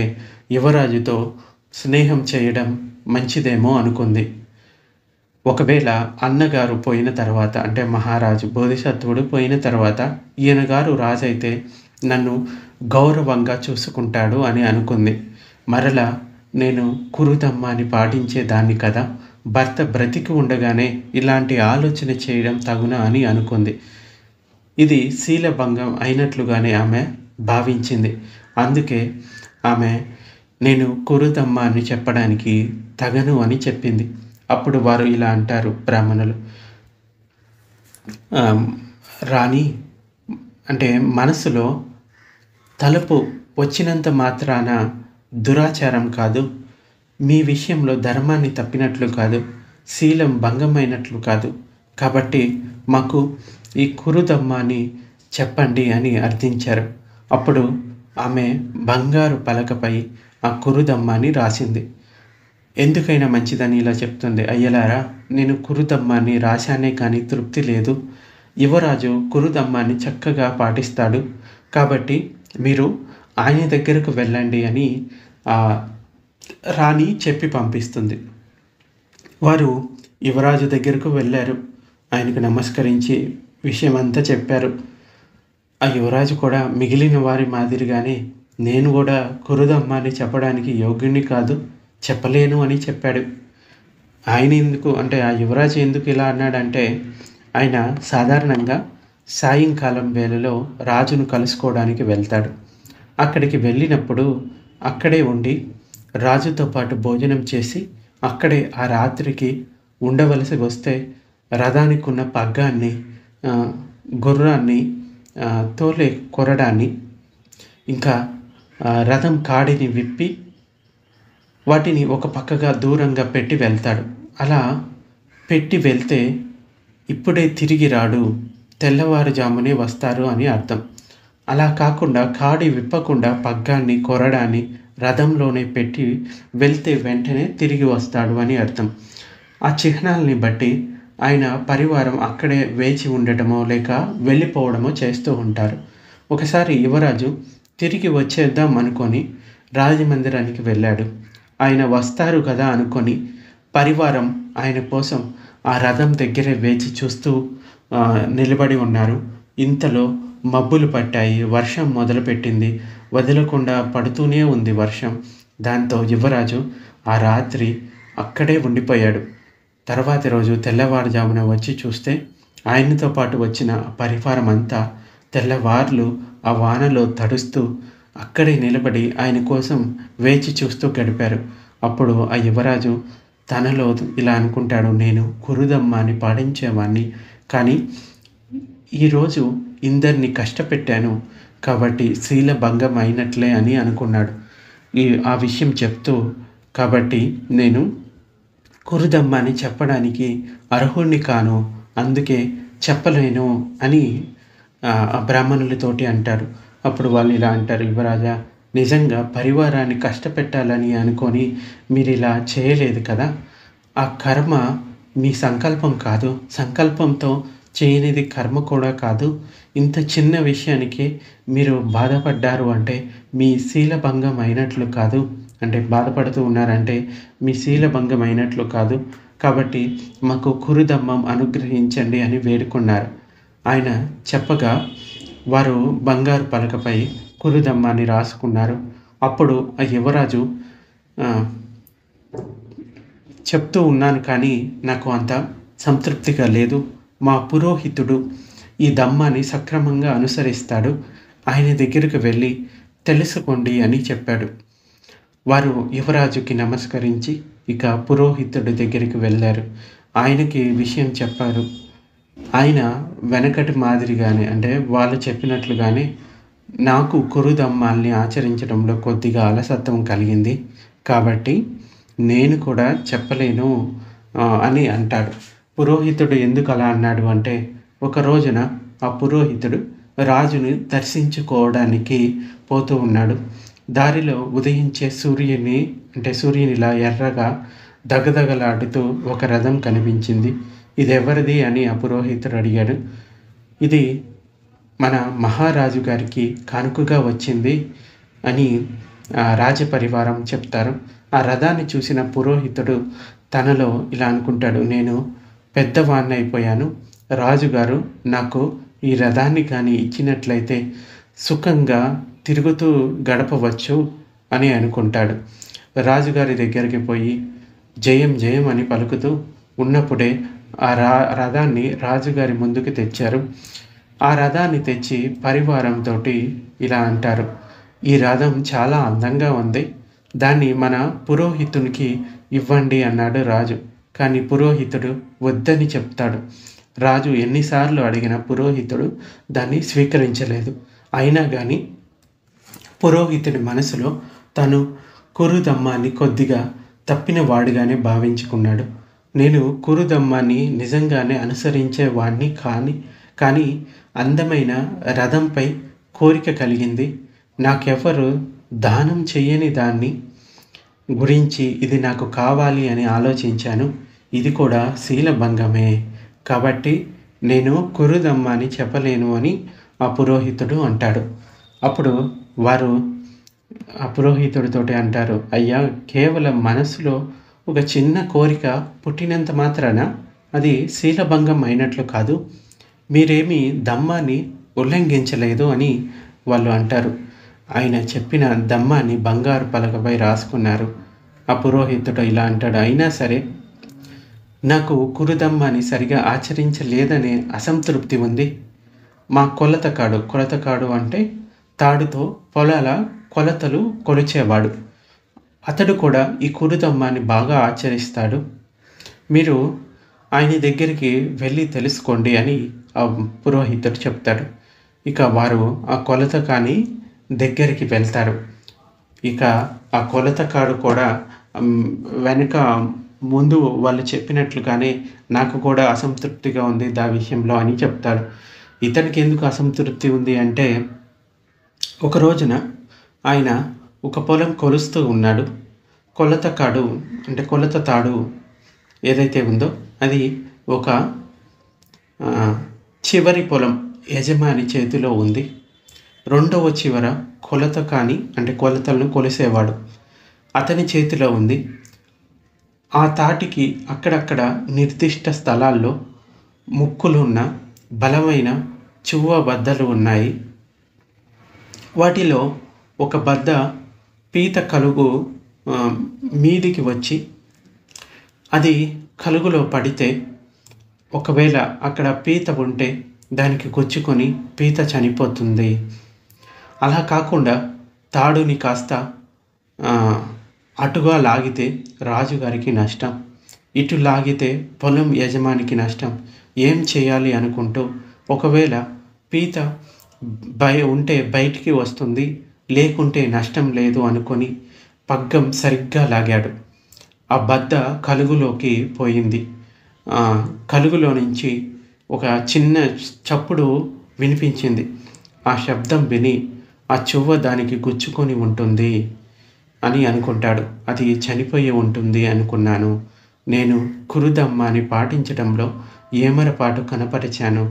Speaker 1: యువరాజుతో స్నేహం చేయడం మంచిదేమో అనుకుంది. ఒకవేళ అన్నగారు పోయిన తర్వాత అంటే మహారాజు బోధిసత్వుడు పోయిన తర్వాత ఈయన గారు రాజైతే నన్ను గౌరవంగా చూసుకుంటాడు అని అనుకుంది. మరలా నేను కురుదమ్మాని పాటించేదాన్ని కదా, భర్త బ్రతికి ఉండగానే ఇలాంటి ఆలోచన చేయడం తగునా అని అనుకుంది. ఇది శీలభంగం అయినట్లుగానే ఆమె భావించింది. అందుకే ఆమె నేను కురుదమ్మ అని చెప్పడానికి తగను అని చెప్పింది. అప్పుడు వారు ఇలా అంటారు బ్రాహ్మణులు, రాణి అంటే మనసులో తలుపు వచ్చినంత మాత్రాన దురాచారం కాదు, మీ విషయంలో ధర్మాన్ని తప్పినట్లు కాదు, శీలం భంగమైనట్లు కాదు, కాబట్టి మాకు ఈ కురుదమ్మాని చెప్పండి అని అర్థించారు. అప్పుడు ఆమె బంగారు పలకపై ఆ కురుదమ్మాని రాసింది. ఎందుకైనా మంచిదని ఇలా చెప్తుంది, అయ్యలారా నేను కురుదమ్మాని రాశానే కానీ తృప్తి లేదు, యువరాజు కురుదమ్మాని చక్కగా పాటిస్తాడు, కాబట్టి మీరు ఆయన దగ్గరకు వెళ్ళండి అని రాణి చెప్పి పంపిస్తుంది. వారు యువరాజు దగ్గరకు వెళ్ళారు. ఆయనకు నమస్కరించి విషయమంతా చెప్పారు. ఆ యువరాజు కూడా మిగిలిన వారి మాదిరిగానే నేను కూడా కురుదమ్మాని చెప్పడానికి యోగ్యుని కాదు, చెప్పలేను అని చెప్పాడు. ఆయన ఎందుకు అంటే ఆ యువరాజు ఎందుకు ఇలా అన్నాడంటే ఆయన సాధారణంగా సాయంకాలం వేళలో రాజును కలుసుకోవడానికి వెళ్తాడు. అక్కడికి వెళ్ళినప్పుడు అక్కడే ఉండి రాజుతో పాటు భోజనం చేసి అక్కడే ఆ రాత్రికి ఉండవలసి వస్తే రథానికి ఉన్న పగ్గాన్ని, గుర్రాన్ని, తోలే కొరడాన్ని, ఇంకా రథం కాడిని విప్పి వాటిని ఒక పక్కగా దూరంగా పెట్టి వెళ్తాడు. అలా పెట్టి వెళ్తే ఇప్పుడే తిరిగి రాడు, తెల్లవారుజామునే వస్తారు అని అర్థం. అలా కాకుండా కాడి విప్పకుండా పగ్గాన్ని కొరడాన్ని రథంలోనే పెట్టి వెళ్తే వెంటనే తిరిగి వస్తాడు అని అర్థం. ఆ చిహ్నాలని బట్టి ఆయన పరివారం అక్కడే వేచి ఉండటమో లేక వెళ్ళిపోవడమో చేస్తూ ఉంటారు. ఒకసారి యువరాజు తిరిగి వచ్చేద్దాం అనుకొని రాజమందిరానికి వెళ్ళాడు. ఆయన వస్తారు కదా అనుకొని పరివారం ఆయన కోసం ఆ రథం దగ్గరే వేచి చూస్తూ నిలబడి ఉన్నారు. ఇంతలో మబ్బులు పట్టాయి, వర్షం మొదలుపెట్టింది, వదలకుండా పడుతూనే ఉంది వర్షం. దాంతో యువరాజు ఆ రాత్రి అక్కడే ఉండిపోయాడు. తర్వాతి రోజు తెల్లవారుజామున వచ్చి చూస్తే ఆయనతో పాటు వచ్చిన పరివారం అంతా తెల్లవార్లు ఆ వానలో తడుస్తూ అక్కడే నిలబడి ఆయన కోసం వేచి చూస్తూ గడిపారు. అప్పుడు ఆ యువరాజు తనలో ఇలా అనుకుంటాడు, నేను కురుదమ్మాని పాటించేవాణ్ణి, కానీ ఈరోజు ఇందరిని కష్టపెట్టాను కాబట్టి శీలభంగం అయినట్లే అని అనుకున్నాడు. ఆ విషయం చెప్తూ కాబట్టి నేను కురుదమ్మాని చెప్పడానికి అర్హుణ్ణి కాను, అందుకే చెప్పలేను అని ఆ బ్రాహ్మణులతోటి అంటారు. అప్పుడు వాళ్ళు ఇలా అంటారు, యువరాజా నిజంగా పరివారాన్ని కష్టపెట్టాలని అనుకొని మీరు ఇలా చేయలేదు కదా, ఆ కర్మ మీ సంకల్పం కాదు, సంకల్పంతో చేయనిది కర్మ కూడా కాదు, ఇంత చిన్న విషయానికి మీరు బాధపడ్డారు అంటే మీ శీలభంగం అయినట్లు కాదు, అంటే బాధపడుతూ ఉన్నారంటే మీ శీలభంగం అయినట్లు కాదు, కాబట్టి మాకు కురుదమ్మం అనుగ్రహించండి అని వేడుకున్నారు. ఆయన చెప్పగా వారు బంగారు పలకపై కురుదమ్మాని రాసుకున్నారు. అప్పుడు ఆ యువరాజు చెప్తూ ఉన్నాను కానీ నాకు అంత సంతృప్తిగా లేదు, మా పురోహితుడు ఈ దమ్మాని సక్రమంగా అనుసరిస్తాడు, ఆయన దగ్గరికి వెళ్ళి తెలుసుకోండి అని చెప్పాడు. వారు యువరాజుకి నమస్కరించి ఇక పురోహితుడి దగ్గరికి వెళ్ళారు. ఆయనకి విషయం చెప్పారు. ఆయన వెనకటి మాదిరిగానే అంటే వాళ్ళు చెప్పినట్లుగానే నాకు కురుదమ్మాల్ని ఆచరించడంలో కొద్దిగా అలసత్వం కలిగింది, కాబట్టి నేను కూడా చెప్పలేను అని అంటాడు. పురోహితుడు ఎందుకు అలా అన్నాడు అంటే ఒక రోజున ఆ పురోహితుడు రాజుని దర్శించుకోవడానికి పోతూ ఉన్నాడు. దారిలో ఉదయించే సూర్యునిలా ఎర్రగా దగదగలాడుతూ ఒక రథం కనిపించింది. ఇదెవరిది అని ఆ పురోహితుడు అడిగాడు. ఇది మన మహారాజు గారికి కానుకగా వచ్చింది అని రాజపరివారం చెప్తారు. ఆ రథాన్ని చూసిన పురోహితుడు తనలో ఇలా అనుకుంటాడు, నేను పెద్దవాణ్ణి అయిపోయాను, రాజుగారు నాకు ఈ రథాన్ని కానీ ఇచ్చినట్లయితే సుఖంగా తిరుగుతూ గడపవచ్చు అని అనుకుంటాడు. రాజుగారి దగ్గరికి పోయి జయం జయం అని పలుకుతూ ఉన్నప్పుడే ఆ రథాన్ని రాజుగారి ముందుకు తెచ్చారు. ఆ రథాన్ని తెచ్చి పరివారంతో ఇలా అంటారు, ఈ రథం చాలా అందంగా ఉంది, దాన్ని మన పురోహితునికి ఇవ్వండి అన్నాడు రాజు. కానీ పురోహితుడు వద్దని చెప్తాడు. రాజు ఎన్నిసార్లు అడిగిన పురోహితుడు దాన్ని స్వీకరించలేదు. అయినా కానీ పురోహితుడి మనసులో తను కురుదమ్మాన్ని కొద్దిగా తప్పిన వాడిగానే భావించుకున్నాడు. నేను కురుదమ్మాన్ని నిజంగానే అనుసరించేవాడిని కానీ అందమైన రథంపై కోరిక కలిగింది. నాకెవరు దానం చెయ్యని దాన్ని గురించి ఇది నాకు కావాలి అని ఆలోచించాను. ఇది కూడా శీలభంగమే, కాబట్టి నేను కురుదమ్మ అని చెప్పలేను అని ఆ పురోహితుడు అంటాడు. అప్పుడు వారు ఆ పురోహితుడితోటి అంటారు, అయ్యా, కేవలం మనసులో ఒక చిన్న కోరిక పుట్టినంత మాత్రాన అది శీలభంగం అయినట్లు కాదు, మీరేమీ దమ్మాన్ని ఉల్లంఘించలేదు అని వాళ్ళు అంటారు. ఆయన చెప్పిన దమ్మాన్ని బంగారు పలకపై రాసుకున్నారు. ఆ పురోహితుడు ఇలా అంటాడు, అయినా సరే నాకు కురుదమ్మాన్ని సరిగా ఆచరించలేదనే అసంతృప్తి ఉంది. మా కొలతకాడు అంటే తాడుతో పొలాల కొలతలు కొలిచేవాడు, అతడు కూడా ఈ కురుదమ్మాన్ని బాగా ఆచరిస్తాడు. మీరు ఆయన దగ్గరికి వెళ్ళి తెలుసుకోండి అని ఆ పురోహితుడు చెప్తాడు. ఇక వారు ఆ కొలత కానీ దగ్గరికి వెళ్తారు. ఇక ఆ కొలతకాడు కూడా వెనుక ముందు వాళ్ళు చెప్పినట్లుగానే నాకు కూడా అసంతృప్తిగా ఉంది దా విషయంలో అని చెప్తాడు. ఇతనికి ఎందుకు అసంతృప్తి ఉంది అంటే, ఒక రోజున ఆయన ఒక పొలం కొలుస్తూ ఉన్నాడు. కొలతకాడు అంటే కొలత తాడు ఏదైతే ఉందో అది ఒక చివరి పొలం యజమాని చేతిలో ఉంది. రెండవ చివర కొలత కానీ అంటే కొలతలను కొలిసేవాడు అతని చేతిలో ఉంది. ఆ తాటికి అక్కడక్కడ నిర్దిష్ట స్థలాల్లో ముక్కులున్న బలమైన చువ్వ బద్దలు ఉన్నాయి. వాటిలో ఒక బద్ద పీత కలుగు మీదికి వచ్చి అది కలుగులో పడితే ఒకవేళ అక్కడ పీత ఉంటే దానికి గుచ్చుకొని పీత చనిపోతుంది. అలా కాకుండా తాడుని కాస్త అటుగా లాగితే రాజుగారికి నష్టం, ఇటు లాగితే పొలం యజమానికి నష్టం. ఏం చేయాలి అనుకుంటూ ఒకవేళ పీత ఉంటే బయటికి వస్తుంది, లేకుంటే నష్టం లేదు అనుకొని పగ్గం సరిగ్గా లాగాడు. ఆ బద్ద కలుగులోకి పోయింది. కలుగులో నుంచి ఒక చిన్న చప్పుడు వినిపించింది. ఆ శబ్దం విని ఆ చువ్వ దానికి గుచ్చుకొని ఉంటుంది అని అనుకుంటాడు. అది చనిపోయి ఉంటుంది అనుకున్నాను. నేను కురుదమ్మాని పాటించడంలో ఏమరపాటు కనపరిచాను,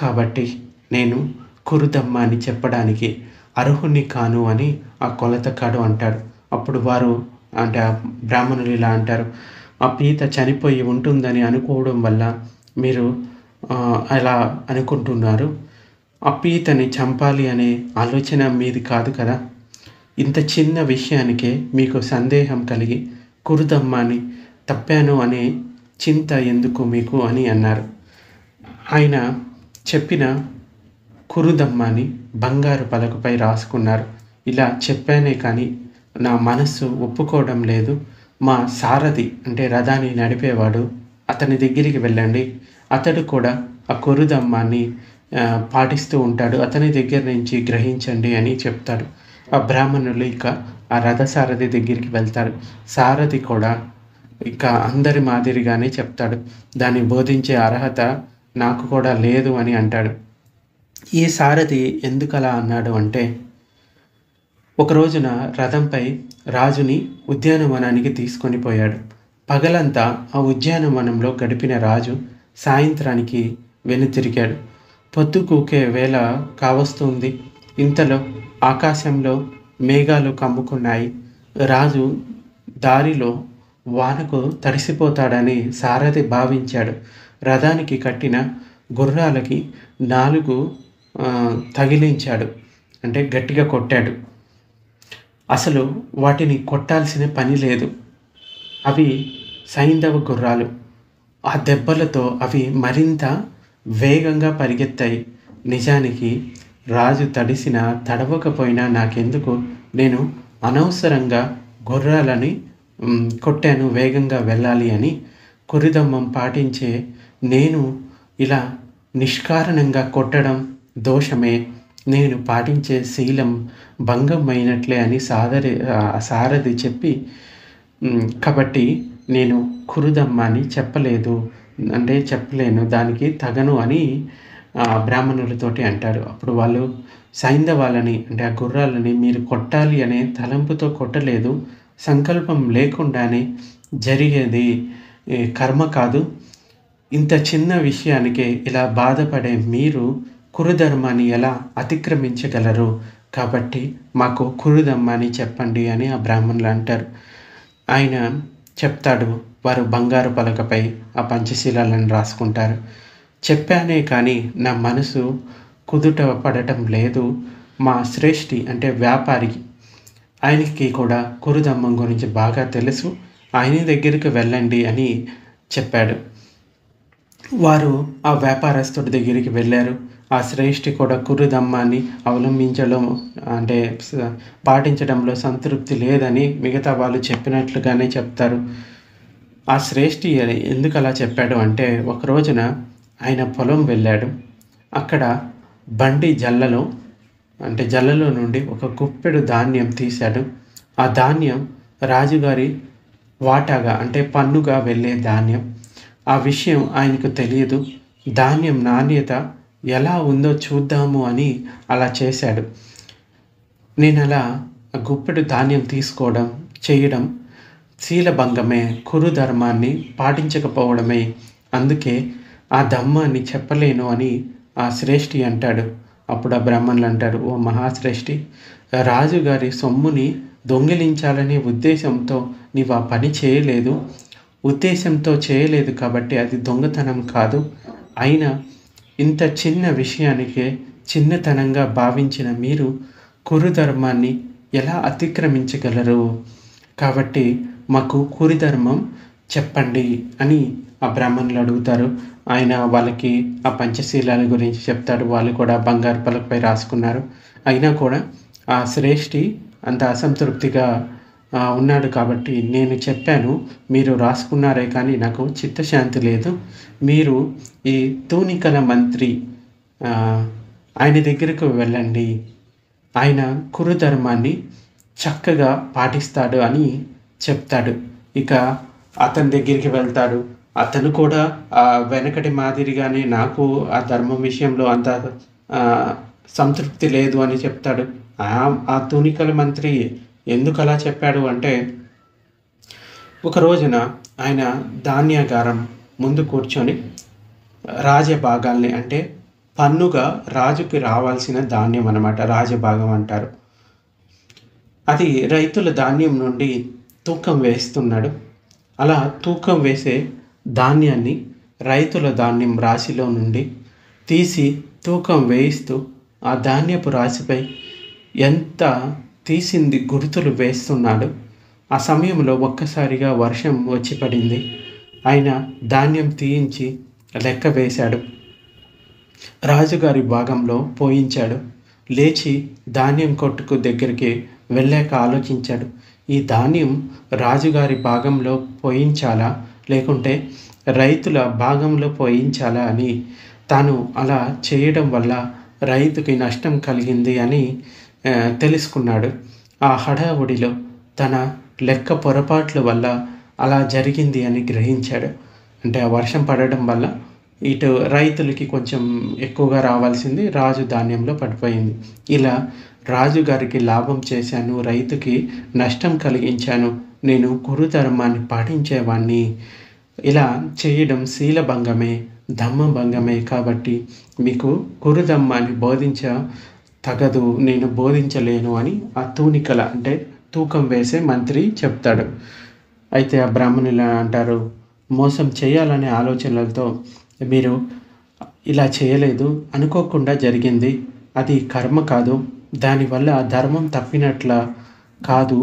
Speaker 1: కాబట్టి నేను కురుదమ్మ అని చెప్పడానికి అర్హుణ్ణి కాను అని ఆ కొలతకాడు అంటాడు. అప్పుడు వారు అంటే ఆ బ్రాహ్మణులు ఇలా అంటారు, ఆ పీత చనిపోయి ఉంటుందని అనుకోవడం వల్ల మీరు అలా అనుకుంటున్నారు. ఆ పీతని చంపాలి అనే ఆలోచన మీది కాదు కదా. ఇంత చిన్న విషయానికే మీకు సందేహం కలిగి కురుదమ్మాని తప్పాను అనే చింత ఎందుకు మీకు అని అన్నారు. ఆయన చెప్పిన కురుదమ్మాని బంగారు పలకపై రాసుకున్నారు. ఇలా చెప్పానే కానీ నా మనస్సు ఒప్పుకోవడం లేదు. మా సారథి అంటే రథాన్ని నడిపేవాడు, అతని దగ్గరికి వెళ్ళండి, అతడు కూడా ఆ కురుదమ్మాన్ని పాటిస్తూ ఉంటాడు, అతని దగ్గర నుంచి గ్రహించండి అని చెప్తాడు. ఆ బ్రాహ్మణులు ఇక ఆ రథసారథి దగ్గరికి వెళ్తారు. సారథి కూడా ఇక అందరి మాదిరిగానే చెప్తాడు, దాన్ని బోధించే అర్హత నాకు కూడా లేదు అని అంటాడు. ఈ సారథి ఎందుకు అలా అన్నాడు అంటే, ఒక రోజున రథంపై రాజుని ఉద్యానవనానికి తీసుకొని పోయాడు. పగలంతా ఆ ఉద్యానవనంలో గడిపిన రాజు సాయంత్రానికి వెనుతిరిగాడు. పొద్దుగూకే వేళ కావస్తుంది. ఇంతలో ఆకాశంలో మేఘాలు కమ్ముకున్నాయి. రాజు దారిలో వానకు తడిసిపోతాడని సారథి భావించాడు. రథానికి కట్టిన గుర్రాలకి 4 తగిలించాడు, అంటే గట్టిగా కొట్టాడు. అసలు వాటిని కొట్టాల్సిన పని లేదు. అవి సైంధవ గుర్రాలు. ఆ దెబ్బలతో అవి మరింత వేగంగా పరిగెత్తాయి. నిజానికి రాజు తడిసినా తడవకపోయినా నాకెందుకు, నేను అనవసరంగా గుర్రాలని కొట్టాను వేగంగా వెళ్ళాలి అని. కురిదమ్మం పాటించే నేను ఇలా నిష్కారణంగా కొట్టడం దోషమే. నేను పాటించే శీలం భంగం అయినట్లే అని సారథి చెప్పి, కాబట్టి నేను కురుదమ్మ అని చెప్పలేను, దానికి తగను అని బ్రాహ్మణులతోటి అంటాడు. అప్పుడు వాళ్ళు సైంధవాలని, అంటే ఆ గుర్రాలని మీరు కొట్టాలి అనే తలంపుతో కొట్టలేదు, సంకల్పం లేకుండానే జరిగేది కర్మ కాదు. ఇంత చిన్న విషయానికే ఇలా బాధపడే మీరు కురుధర్మాన్ని ఎలా అతిక్రమించగలరు? కాబట్టి మాకు కురుదమ్మ అని చెప్పండి అని ఆ బ్రాహ్మణులు అంటారు. ఆయన చెప్తాడు. వారు బంగారు పలకపై ఆ పంచశీలాలను రాసుకుంటారు. చెప్పానే కానీ నా మనసు కుదుట పడటం లేదు. మా శ్రేష్ఠి అంటే వ్యాపారికి, ఆయనకి కూడా కురుదమ్మం గురించి బాగా తెలుసు, ఆయన దగ్గరికి వెళ్ళండి అని చెప్పాడు. వారు ఆ వ్యాపారస్తుడి దగ్గరికి వెళ్ళారు. ఆ శ్రేష్ఠి కూడా కురుదమ్మాన్ని అవలంబించడం, అంటే పాటించడంలో సంతృప్తి లేదని మిగతా వాళ్ళు చెప్పినట్లుగానే చెప్తారు. ఆ శ్రేష్ఠి ఎందుకు అలా చెప్పాడు అంటే, ఒక రోజున ఆయన పొలం వెళ్ళాడు. అక్కడ బండి జల్లలో నుండి ఒక గుప్పెడు ధాన్యం తీశాడు. ఆ ధాన్యం రాజుగారి వాటాగా, అంటే పన్నుగా వెళ్ళే ధాన్యం. ఆ విషయం ఆయనకు తెలియదు. ధాన్యం నాణ్యత ఎలా ఉందో చూద్దాము అని అలా చేశాడు. నేను అలా గుప్పెడు ధాన్యం చేయడం శీలభంగమే, కురు ధర్మాన్ని పాటించకపోవడమే. అందుకే ఆ ధమ్మాన్ని చెప్పలేను అని ఆ శ్రేష్ఠి అంటాడు. అప్పుడు ఆ బ్రాహ్మణులు అంటారు, ఓ మహాశ్రేష్ఠి, రాజుగారి సొమ్ముని దొంగిలించాలనే ఉద్దేశంతో నీవు ఆ పని చేయలేదు. ఉద్దేశంతో చేయలేదు కాబట్టి అది దొంగతనం కాదు. అయినా ఇంత చిన్న విషయానికే చిన్నతనంగా భావించిన మీరు కురుధర్మాన్ని ఎలా అతిక్రమించగలరు? కాబట్టి మాకు కురుధర్మం చెప్పండి అని ఆ బ్రాహ్మణులు అడుగుతారు. ఆయన వాళ్ళకి ఆ పంచశీలాల గురించి చెప్తాడు. వాళ్ళు కూడా బంగారు పలకపై రాసుకున్నారు. అయినా కూడా ఆ శ్రేష్ఠి అంత అసంతృప్తిగా ఉన్నాడు. కాబట్టి నేను చెప్పాను, మీరు రాసుకున్నారే కానీ నాకు చిత్తశాంతి లేదు. మీరు ఈ తూనికల మంత్రి ఆయన దగ్గరకు వెళ్ళండి, ఆయన కురుధర్మాన్ని చక్కగా పాటిస్తాడు అని చెప్తాడు. ఇక అతని దగ్గరికి వెళ్తాడు. అతను కూడా వెనకటి మాదిరిగానే నాకు ఆ ధర్మం విషయంలో అంత సంతృప్తి లేదు అని చెప్తాడు. ఆ తూనికల మంత్రి ఎందుకు అలా చెప్పాడు అంటే, ఒక రోజున ఆయన ధాన్యాగారం ముందు కూర్చొని రాజభాగాల్ని, అంటే పన్నుగా రాజుకి రావాల్సిన ధాన్యం అన్నమాట, రాజభాగం అంటారు. అది రైతుల ధాన్యం నుండి తూకం వేస్తున్నాడు. అలా తూకం వేసే ధాన్యాన్ని రైతుల ధాన్యం రాశిలో నుండి తీసి తూకం వేయిస్తూ ఆ ధాన్యపు రాశిపై ఎంత తీసింది గుర్తులు వేస్తున్నాడు. ఆ సమయంలో ఒక్కసారిగా వర్షం వచ్చి పడింది. ఆయన ధాన్యం తీయించి లెక్క వేశాడు. రాజుగారి భాగంలో పోయించాడు. లేచి ధాన్యం కొట్టుకు దగ్గరికి వెళ్ళాక ఆలోచించాడు, ఈ ధాన్యం రాజుగారి భాగంలో పోయించాలా లేకుంటే రైతుల భాగంలో పోయించాలా అని. తాను అలా చేయడం వల్ల రైతుకి నష్టం కలిగింది అని తెలుసుకున్నాడు. ఆ హడావుడిలో తన లెక్క పొరపాట్ల వల్ల అలా జరిగింది అని గ్రహించాడు. అంటే ఆ వర్షం పడడం వల్ల ఇటు రైతులకి కొంచెం ఎక్కువగా రావాల్సింది రాజు ధాన్యంలో పడిపోయింది. ఇలా రాజుగారికి లాభం చేశాను, రైతుకి నష్టం కలిగించాను నేను కురుధర్మాన్ని పాటించేవాడిని. ఇలా చేయడం శీలభంగమే, ధమ్మభంగమే. కాబట్టి మీకు కురుధర్మాన్ని తగదు, నేను బోధించలేను అని ఆ తూనికల అంటే తూకం వేసే మంత్రి చెప్తాడు. అయితే ఆ బ్రాహ్మణులు అంటారు, మోసం చేయాలనే ఆలోచనలతో మీరు ఇలా చేయలేదు, అనుకోకుండా జరిగింది, అది కర్మ కాదు, దానివల్ల ధర్మం తప్పినట్ల కాదు.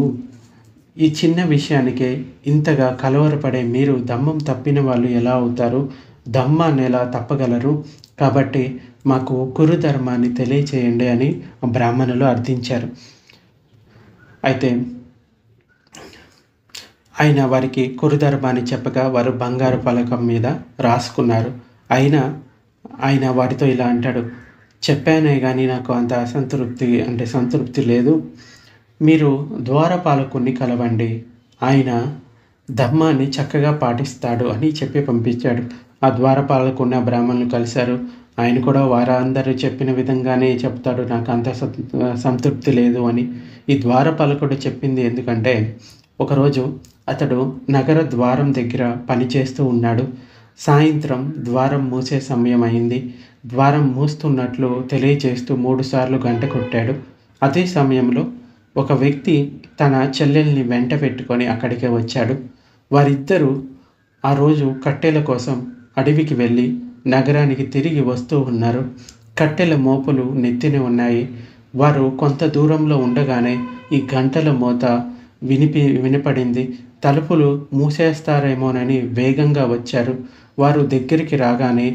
Speaker 1: ఈ చిన్న విషయానికే ఇంతగా కలవరపడే మీరు ధమ్మం తప్పిన వాళ్ళు ఎలా అవుతారు? ధమ్మాన్ని ఎలా తప్పగలరు? కాబట్టి మాకు కురుధర్మాన్ని తెలియచేయండి అని బ్రాహ్మణులు అర్థించారు. అయితే ఆయన వారికి కురుధర్మాన్ని చెప్పగా వారు బంగారు పలకం మీద రాసుకున్నారు. ఆయన వారితో ఇలా అంటాడు, చెప్పానే కానీ నాకు అంత సంతృప్తి లేదు. మీరు ద్వారపాలకుని కలవండి, ఆయన ధర్మాన్ని చక్కగా పాటిస్తాడు అని చెప్పి పంపించాడు. ఆ ద్వారపాలకున్న బ్రాహ్మణులు కలిశారు. ఆయన కూడా వారందరూ చెప్పిన విధంగానే చెప్తాడు, నాకు అంత సంతృప్తి లేదు అని. ఈ ద్వారపాలకుడు చెప్పింది ఎందుకంటే, ఒకరోజు అతడు నగర ద్వారం దగ్గర పనిచేస్తూ ఉన్నాడు. సాయంత్రం ద్వారం మూసే సమయం అయింది. ద్వారం మూస్తున్నట్లు తెలియజేస్తూ 3 సార్లు గంట కొట్టాడు. అదే సమయంలో ఒక వ్యక్తి తన చెల్లెల్ని వెంట పెట్టుకొని అక్కడికే వచ్చాడు. వారిద్దరూ ఆ రోజు కట్టెల కోసం అడవికి వెళ్ళి నగరానికి తిరిగి వస్తూ ఉన్నారు. కట్టెల మోపులు నెత్తిన ఉన్నాయి. వారు కొంత దూరంలో ఉండగానే ఈ గంటల మోత వినపడింది. తలుపులు మూసేస్తారేమోనని వేగంగా వచ్చారు. వారు దగ్గరికి రాగానే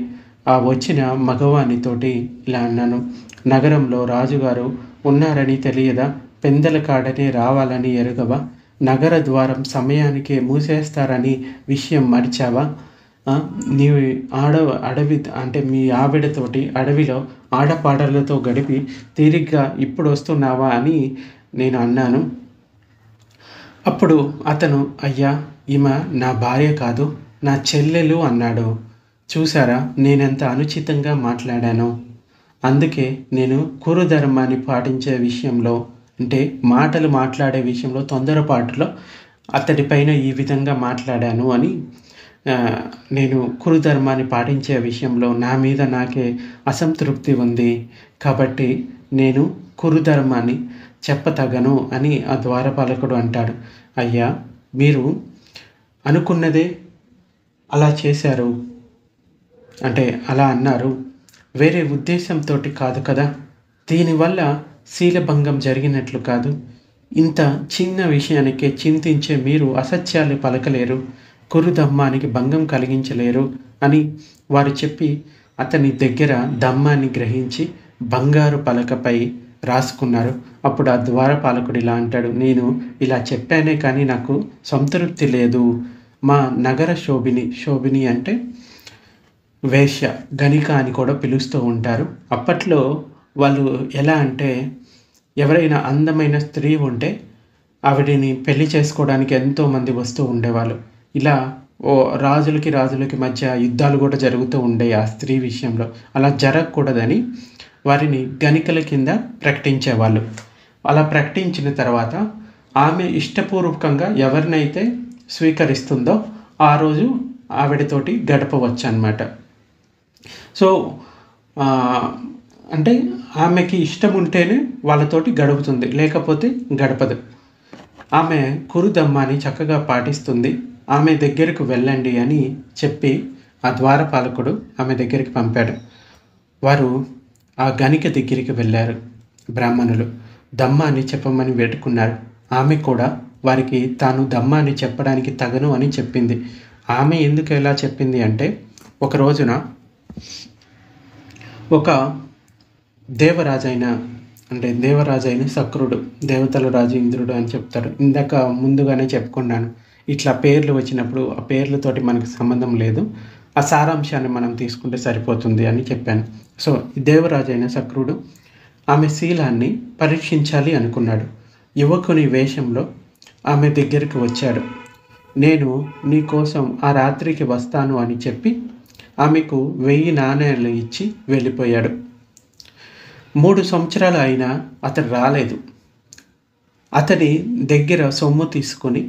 Speaker 1: ఆ వచ్చిన మగవానితోటి ఇలా అన్నాను, నగరంలో రాజుగారు ఉన్నారని తెలియదా? పెందల కాడనే రావాలని ఎరుగవా? నగర ద్వారం సమయానికే మూసేస్తారని విషయం మర్చావా? నీవు అడవి అంటే మీ ఆవిడతోటి అడవిలో ఆడపాటలతో గడిపి తీరిగ్గా ఇప్పుడు వస్తున్నావా అని నేను అన్నాను. అప్పుడు అతను, అయ్యా, ఈమె నా భార్య కాదు, నా చెల్లెలు అన్నాడు. చూసారా నేనెంత అనుచితంగా మాట్లాడానో? అందుకే నేను కురుధర్మాన్ని పాటించే విషయంలో, అంటే మాటలు మాట్లాడే విషయంలో తొందరపాటులో అతడిపైన ఈ విధంగా మాట్లాడాను అని. నేను కురుధర్మాన్ని పాటించే విషయంలో నా మీద నాకే అసంతృప్తి ఉంది. కాబట్టి నేను కురుధర్మాన్ని చెప్పతగను అని ఆ ద్వారపాలకుడు అంటాడు. అయ్యా, మీరు అనుకున్నదే అలా చేశారు, అంటే అలా అన్నారు, వేరే ఉద్దేశంతో కాదు కదా. దీనివల్ల శీలభంగం జరిగినట్లు కాదు. ఇంత చిన్న విషయానికే చింతించే మీరు అసత్యాలు పలకలేరు, కురుధమ్మానికి భంగం కలిగించలేరు అని వారు చెప్పి అతని దగ్గర ధమ్మాన్ని గ్రహించి బంగారు పలకపై రాసుకున్నారు. అప్పుడు ఆ ద్వారపాలకుడు ఇలా అంటాడు, నేను ఇలా చెప్పానే కానీ నాకు సంతృప్తి లేదు. మా నగర శోభిని అంటే వేశ్య, గణిక అని కూడా పిలుస్తూ ఉంటారు. అప్పట్లో వాళ్ళు ఎలా అంటే, ఎవరైనా అందమైన స్త్రీ ఉంటే ఆవిడని పెళ్లి చేసుకోవడానికి ఎంతోమంది వస్తూ ఉండేవాళ్ళు. ఇలా రాజులకి మధ్య యుద్ధాలు కూడా జరుగుతూ ఉండేవి ఆ స్త్రీ విషయంలో. అలా జరగకూడదని వారిని గణికల కింద ప్రకటించేవాళ్ళు. అలా ప్రకటించిన తర్వాత ఆమె ఇష్టపూర్వకంగా ఎవరినైతే స్వీకరిస్తుందో ఆ రోజు ఆవిడతోటి గడపవచ్చు అన్నమాట. సో అంటే ఆమెకి ఇష్టం ఉంటేనే వాళ్ళతోటి గడుపుతుంది, లేకపోతే గడపదు. ఆమె కురుధమ్మాని చక్కగా పాటిస్తుంది, ఆమె దగ్గరకు వెళ్ళండి అని చెప్పి ఆ ద్వారపాలకుడు ఆమె దగ్గరికి పంపాడు. వారు ఆ గణిక దగ్గరికి వెళ్ళారు. బ్రాహ్మణులు దమ్మాన్ని చెప్పమని వేడుకున్నారు. ఆమె కూడా వారికి తాను దమ్మాన్ని చెప్పడానికి తగను అని చెప్పింది. ఆమె ఎందుకు ఎలా చెప్పింది అంటే, ఒక రోజున ఒక దేవరాజైన శక్రుడు, దేవతల రాజు ఇంద్రుడు అని చెప్తారు. ఇందాక ముందుగానే చెప్పుకున్నాను, ఇట్లా పేర్లు వచ్చినప్పుడు ఆ పేర్లతోటి మనకు సంబంధం లేదు, ఆ సారాంశాన్ని మనం తీసుకుంటే సరిపోతుంది అని చెప్పాను. సో దేవరాజైన శక్రుడు ఆమె శీలాన్ని పరీక్షించాలి అనుకున్నాడు. యువకుని వేషంలో ఆమె దగ్గరికి వచ్చాడు. నేను నీ కోసం ఆ రాత్రికి వస్తాను అని చెప్పి ఆమెకు 1000 నాణేలు ఇచ్చి వెళ్ళిపోయాడు. 3 సంవత్సరాలు అయినా అతడు రాలేదు. అతడి దగ్గర సొమ్ము తీసుకొని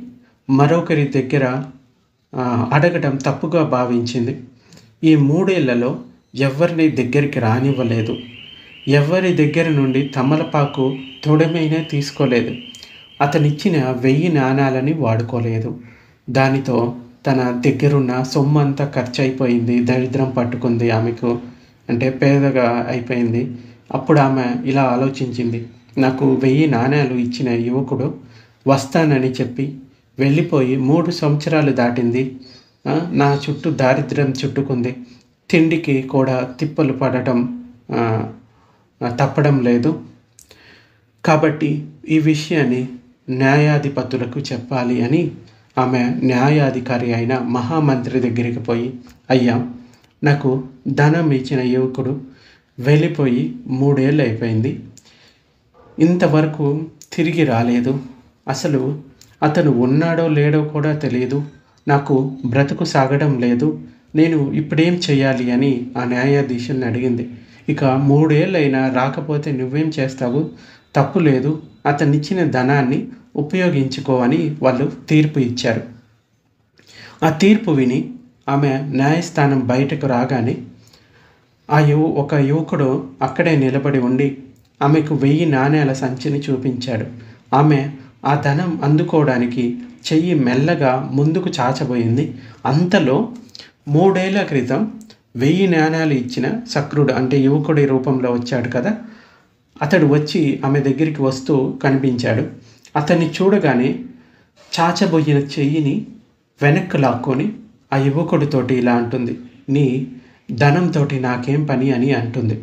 Speaker 1: మరొకరి దగ్గర అడగడం తప్పుగా భావించింది. ఈ 3 ఏళ్లలో ఎవరిని దగ్గరికి రానివ్వలేదు. ఎవరి దగ్గర నుండి తమలపాకు తొడిమైనా తీసుకోలేదు. అతనిచ్చిన 1000 నాణాలని వాడుకోలేదు. దానితో తన దగ్గరున్న సొమ్మంతా ఖర్చయిపోయింది. దరిద్రం పట్టుకుంది ఆమెకు. అంటే పేదగా అయిపోయింది. అప్పుడు ఆమె ఇలా ఆలోచించింది, నాకు 1000 నాణాలు ఇచ్చిన యువకుడు వస్తానని చెప్పి వెళ్ళిపోయి 3 సంవత్సరాలు దాటింది. నా చుట్టూ దారిద్ర్యం చుట్టుకుంది. తిండికి కూడా తిప్పలు పడటం తప్పడం లేదు. కాబట్టి ఈ విషయాన్ని న్యాయాధిపతులకు చెప్పాలి అని ఆమె న్యాయాధికారి అయిన మహామంత్రి దగ్గరికి పోయి, అయ్యా, నాకు ధనం ఇచ్చిన యువకుడు వెళ్ళిపోయి 3 ఏళ్ళు అయిపోయింది. ఇంతవరకు తిరిగి రాలేదు. అసలు అతను ఉన్నాడో లేడో కూడా తెలియదు. నాకు బ్రతుకు సాగడం లేదు. నేను ఇప్పుడేం చేయాలి అని ఆ న్యాయాధీశుని అడిగింది. ఇక 3 ఏళ్ళైనా రాకపోతే నువ్వేం చేస్తావు? తప్పు లేదు, అతనిచ్చిన ధనాన్ని ఉపయోగించుకో అని వాళ్ళు తీర్పు ఇచ్చారు. ఆ తీర్పు విని ఆమె న్యాయస్థానం బయటకు రాగానే ఒక యువకుడు అక్కడే నిలబడి ఉండి ఆమెకు 1000 నాణేల సంచిని చూపించాడు. ఆమె ఆ ధనం అందుకోవడానికి చెయ్యి మెల్లగా ముందుకు చాచబోయింది. అంతలో 3 ఏళ్ల క్రితం 1000 నాణాలు ఇచ్చిన సక్రుడు, అంటే యువకుడి రూపంలో వచ్చాడు కదా, అతడు వచ్చి ఆమె దగ్గరికి వస్తూ కనిపించాడు. అతన్ని చూడగానే చాచబోయిన చెయ్యిని వెనక్కు లాక్కొని ఆ యువకుడితోటి ఇలా అంటుంది, నీ ధనంతో నాకేం పని అని అంటుంది.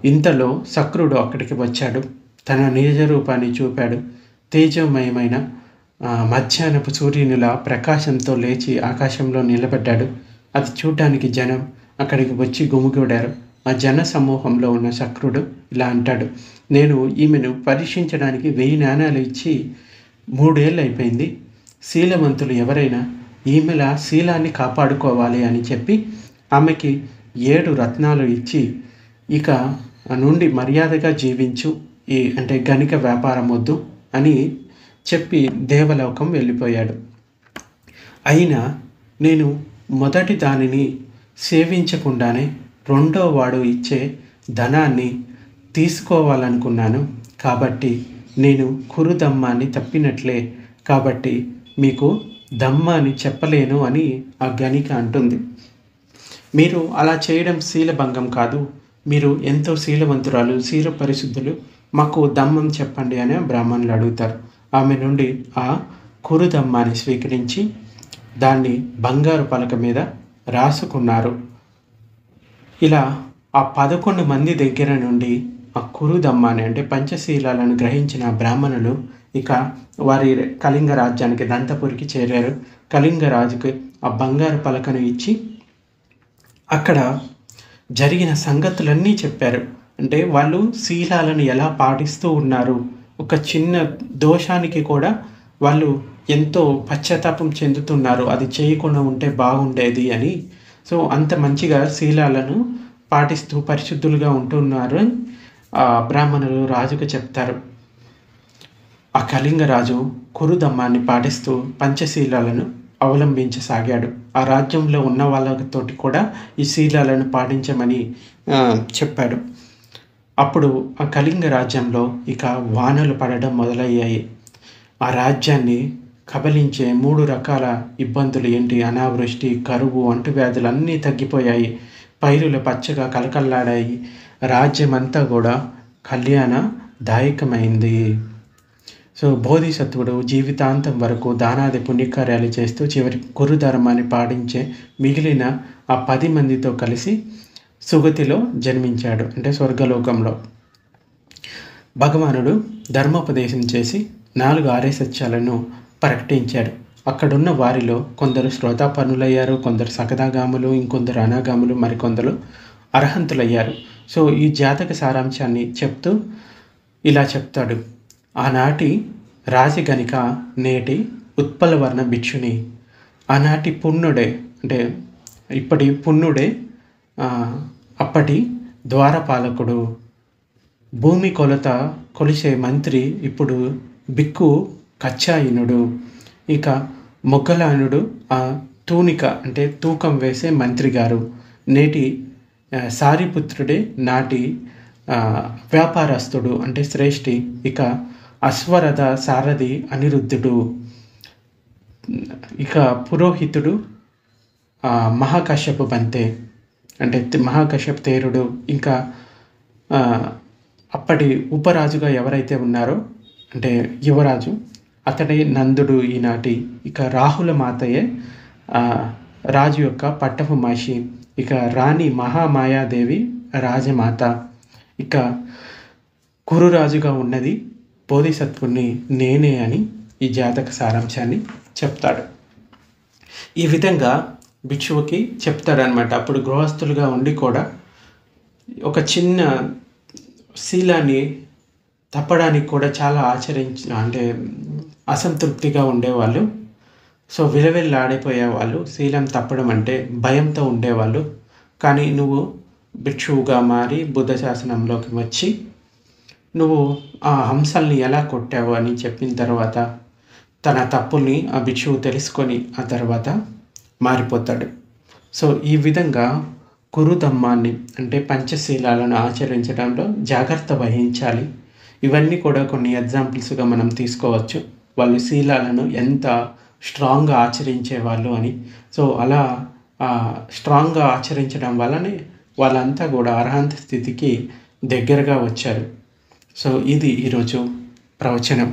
Speaker 1: ఇంతలో సక్రుడు అక్కడికి వచ్చాడు. తన నిజ రూపాన్ని చూపాడు. తేజోమయమైన మధ్యాహ్నపు సూర్యునిలా ప్రకాశంతో లేచి ఆకాశంలో నిలబడ్డాడు. అది చూడ్డానికి జనం అక్కడికి వచ్చి గుమిగూడారు. ఆ జన సమూహంలో ఉన్న సక్రుడు ఇలా అంటాడు, నేను ఈమెను పరీక్షించడానికి 1000 నాణాలు ఇచ్చి 3 ఏళ్ళు అయిపోయింది. శీలవంతులు ఎవరైనా ఈమెల శీలాన్ని కాపాడుకోవాలి అని చెప్పి ఆమెకి 7 రత్నాలు ఇచ్చి ఇక నుండి మర్యాదగా జీవించు, అంటే గణిక వ్యాపారం వద్దు అని చెప్పి దేవలోకం వెళ్ళిపోయాడు. అయినా నేను మొదటి దానిని సేవించకుండానే రెండో వాడు ఇచ్చే ధనాన్ని తీసుకోవాలనుకున్నాను. కాబట్టి నేను కురుదమ్మాన్ని తప్పినట్లే. కాబట్టి మీకు దమ్మాని చెప్పలేను అని ఆ గణిక అంటుంది. మీరు అలా చేయడం శీలభంగం కాదు. మీరు ఎంతో శీలవంతురాలు, శీల పరిశుద్ధులు, మాకు దమ్మం చెప్పండి అని బ్రాహ్మణులు అడుగుతారు. ఆమె నుండి ఆ కురుదమ్మాన్ని స్వీకరించి దాన్ని బంగారు పలక మీద రాసుకున్నారు. ఇలా ఆ 11 మంది దగ్గర నుండి ఆ కురుదమ్మాని, అంటే పంచశీలాలను గ్రహించిన బ్రాహ్మణులు ఇక వారి కళింగ రాజ్యానికి దంతపురికి చేరారు. కళింగ రాజుకి ఆ బంగారు పలకను ఇచ్చి అక్కడ జరిగిన సంగతులన్నీ చెప్పారు. అంటే వాళ్ళు శీలాలను ఎలా పాటిస్తూ ఉన్నారు, ఒక చిన్న దోషానికి కూడా వాళ్ళు ఎంతో పశ్చాత్తాపం చెందుతున్నారు, అది చేయకుండా ఉంటే బాగుండేది అని. సో అంత మంచిగా శీలాలను పాటిస్తూ పరిశుద్ధులుగా ఉంటున్నారు అని బ్రాహ్మణులు రాజుకు చెప్తారు. ఆ కళింగ రాజు కురుదమ్మాన్ని పాటిస్తూ పంచశీలాలను అవలంబించసాగాడు. ఆ రాజ్యంలో ఉన్న వాళ్ళతోటి కూడా ఈ శీలాలను పాటించమని చెప్పాడు. అప్పుడు ఆ కళింగ రాజ్యంలో ఇక వానలు పడడం మొదలయ్యాయి. ఆ రాజ్యాన్ని కబలించే 3 రకాల ఇబ్బందులు ఏంటి, అనావృష్టి, కరువు, అంటువ్యాధులు అన్నీ తగ్గిపోయాయి. పైరులు పచ్చగా కలకల్లాడాయి. రాజ్యమంతా కూడా కళ్యాణదాయకమైంది. సో బోధిసత్వుడు జీవితాంతం వరకు దానాది పుణ్యకార్యాలు చేస్తూ చివరి కురుధర్మాన్ని పాటించే మిగిలిన ఆ 10 మందితో కలిసి సుగతిలో జన్మించాడు, అంటే స్వర్గలోకంలో. భగవానుడు ధర్మోపదేశం చేసి 4 ఆర్య సత్యాలను ప్రకటించాడు. అక్కడున్న వారిలో కొందరు శ్రోతాపన్నులయ్యారు, కొందరు సకదాగాములు, ఇంకొందరు అనాగాములు, మరికొందరు అర్హంతులయ్యారు. సో ఈ జాతక సారాంశాన్ని చెప్తూ ఇలా చెప్తాడు, ఆనాటి రాజగణిక నేటి ఉత్పలవర్ణ భిక్షుని, ఆనాటి పుణ్యుడే, అంటే ఇప్పటి పుణ్యుడే అప్పటి ద్వారపాలకుడు, భూమి కొలిసే మంత్రి ఇప్పుడు బిక్కు కచ్చాయినుడు, ఇక మొగ్గలాయనుడు తూనిక అంటే తూకం వేసే మంత్రి గారు, నేటి సారిపుత్రుడే నాటి వ్యాపారస్తుడు అంటే శ్రేష్ఠి. ఇక అశ్వరథ సారథి అనిరుద్ధుడు. ఇక పురోహితుడు మహాకశ్యపు బంతే అంటే మహాకశ్యప్ తేరుడు. ఇంకా అప్పటి ఉపరాజుగా ఎవరైతే ఉన్నారో అంటే యువరాజు అతడే నందుడు ఈనాటి. ఇక రాహుల మాతయే రాజు యొక్క పట్టపు మహిషి. ఇక రాణి మహామాయాదేవి రాజమాత. ఇక కురురాజుగా ఉన్నది బోధిసత్వుని నేనే అని ఈ జాతక సారాంశాన్ని చెప్తాడు. ఈ విధంగా భిక్షువుకి చెప్తాడనమాట. అప్పుడు గృహస్థులుగా ఉండి కూడా ఒక చిన్న శీలాన్ని తప్పడానికి కూడా చాలా అంటే అసంతృప్తిగా ఉండేవాళ్ళు. సో విలవిల్లాడిపోయేవాళ్ళు. శీలం తప్పడం అంటే భయంతో ఉండేవాళ్ళు. కానీ నువ్వు భిక్షువుగా మారి బుద్ధ శాసనంలోకి వచ్చి నువ్వు ఆ హంసల్ని ఎలా కొట్టావు అని చెప్పిన తర్వాత తన తప్పుల్ని ఆ భిక్షువు తెలుసుకొని ఆ తర్వాత మారిపోతాడు. సో ఈ విధంగా కురుధమ్మాన్ని అంటే పంచశీలాలను ఆచరించడంలో జాగ్రత్త వహించాలి. ఇవన్నీ కూడా కొన్ని ఎగ్జాంపుల్స్గా మనం తీసుకోవచ్చు. వాళ్ళు శీలాలను ఎంత స్ట్రాంగ్గా ఆచరించేవాళ్ళు అని. సో అలా స్ట్రాంగ్గా ఆచరించడం వల్లనే వాళ్ళంతా కూడా అర్హంత స్థితికి దగ్గరగా వచ్చారు. సో ఇది ఈరోజు ప్రవచనం.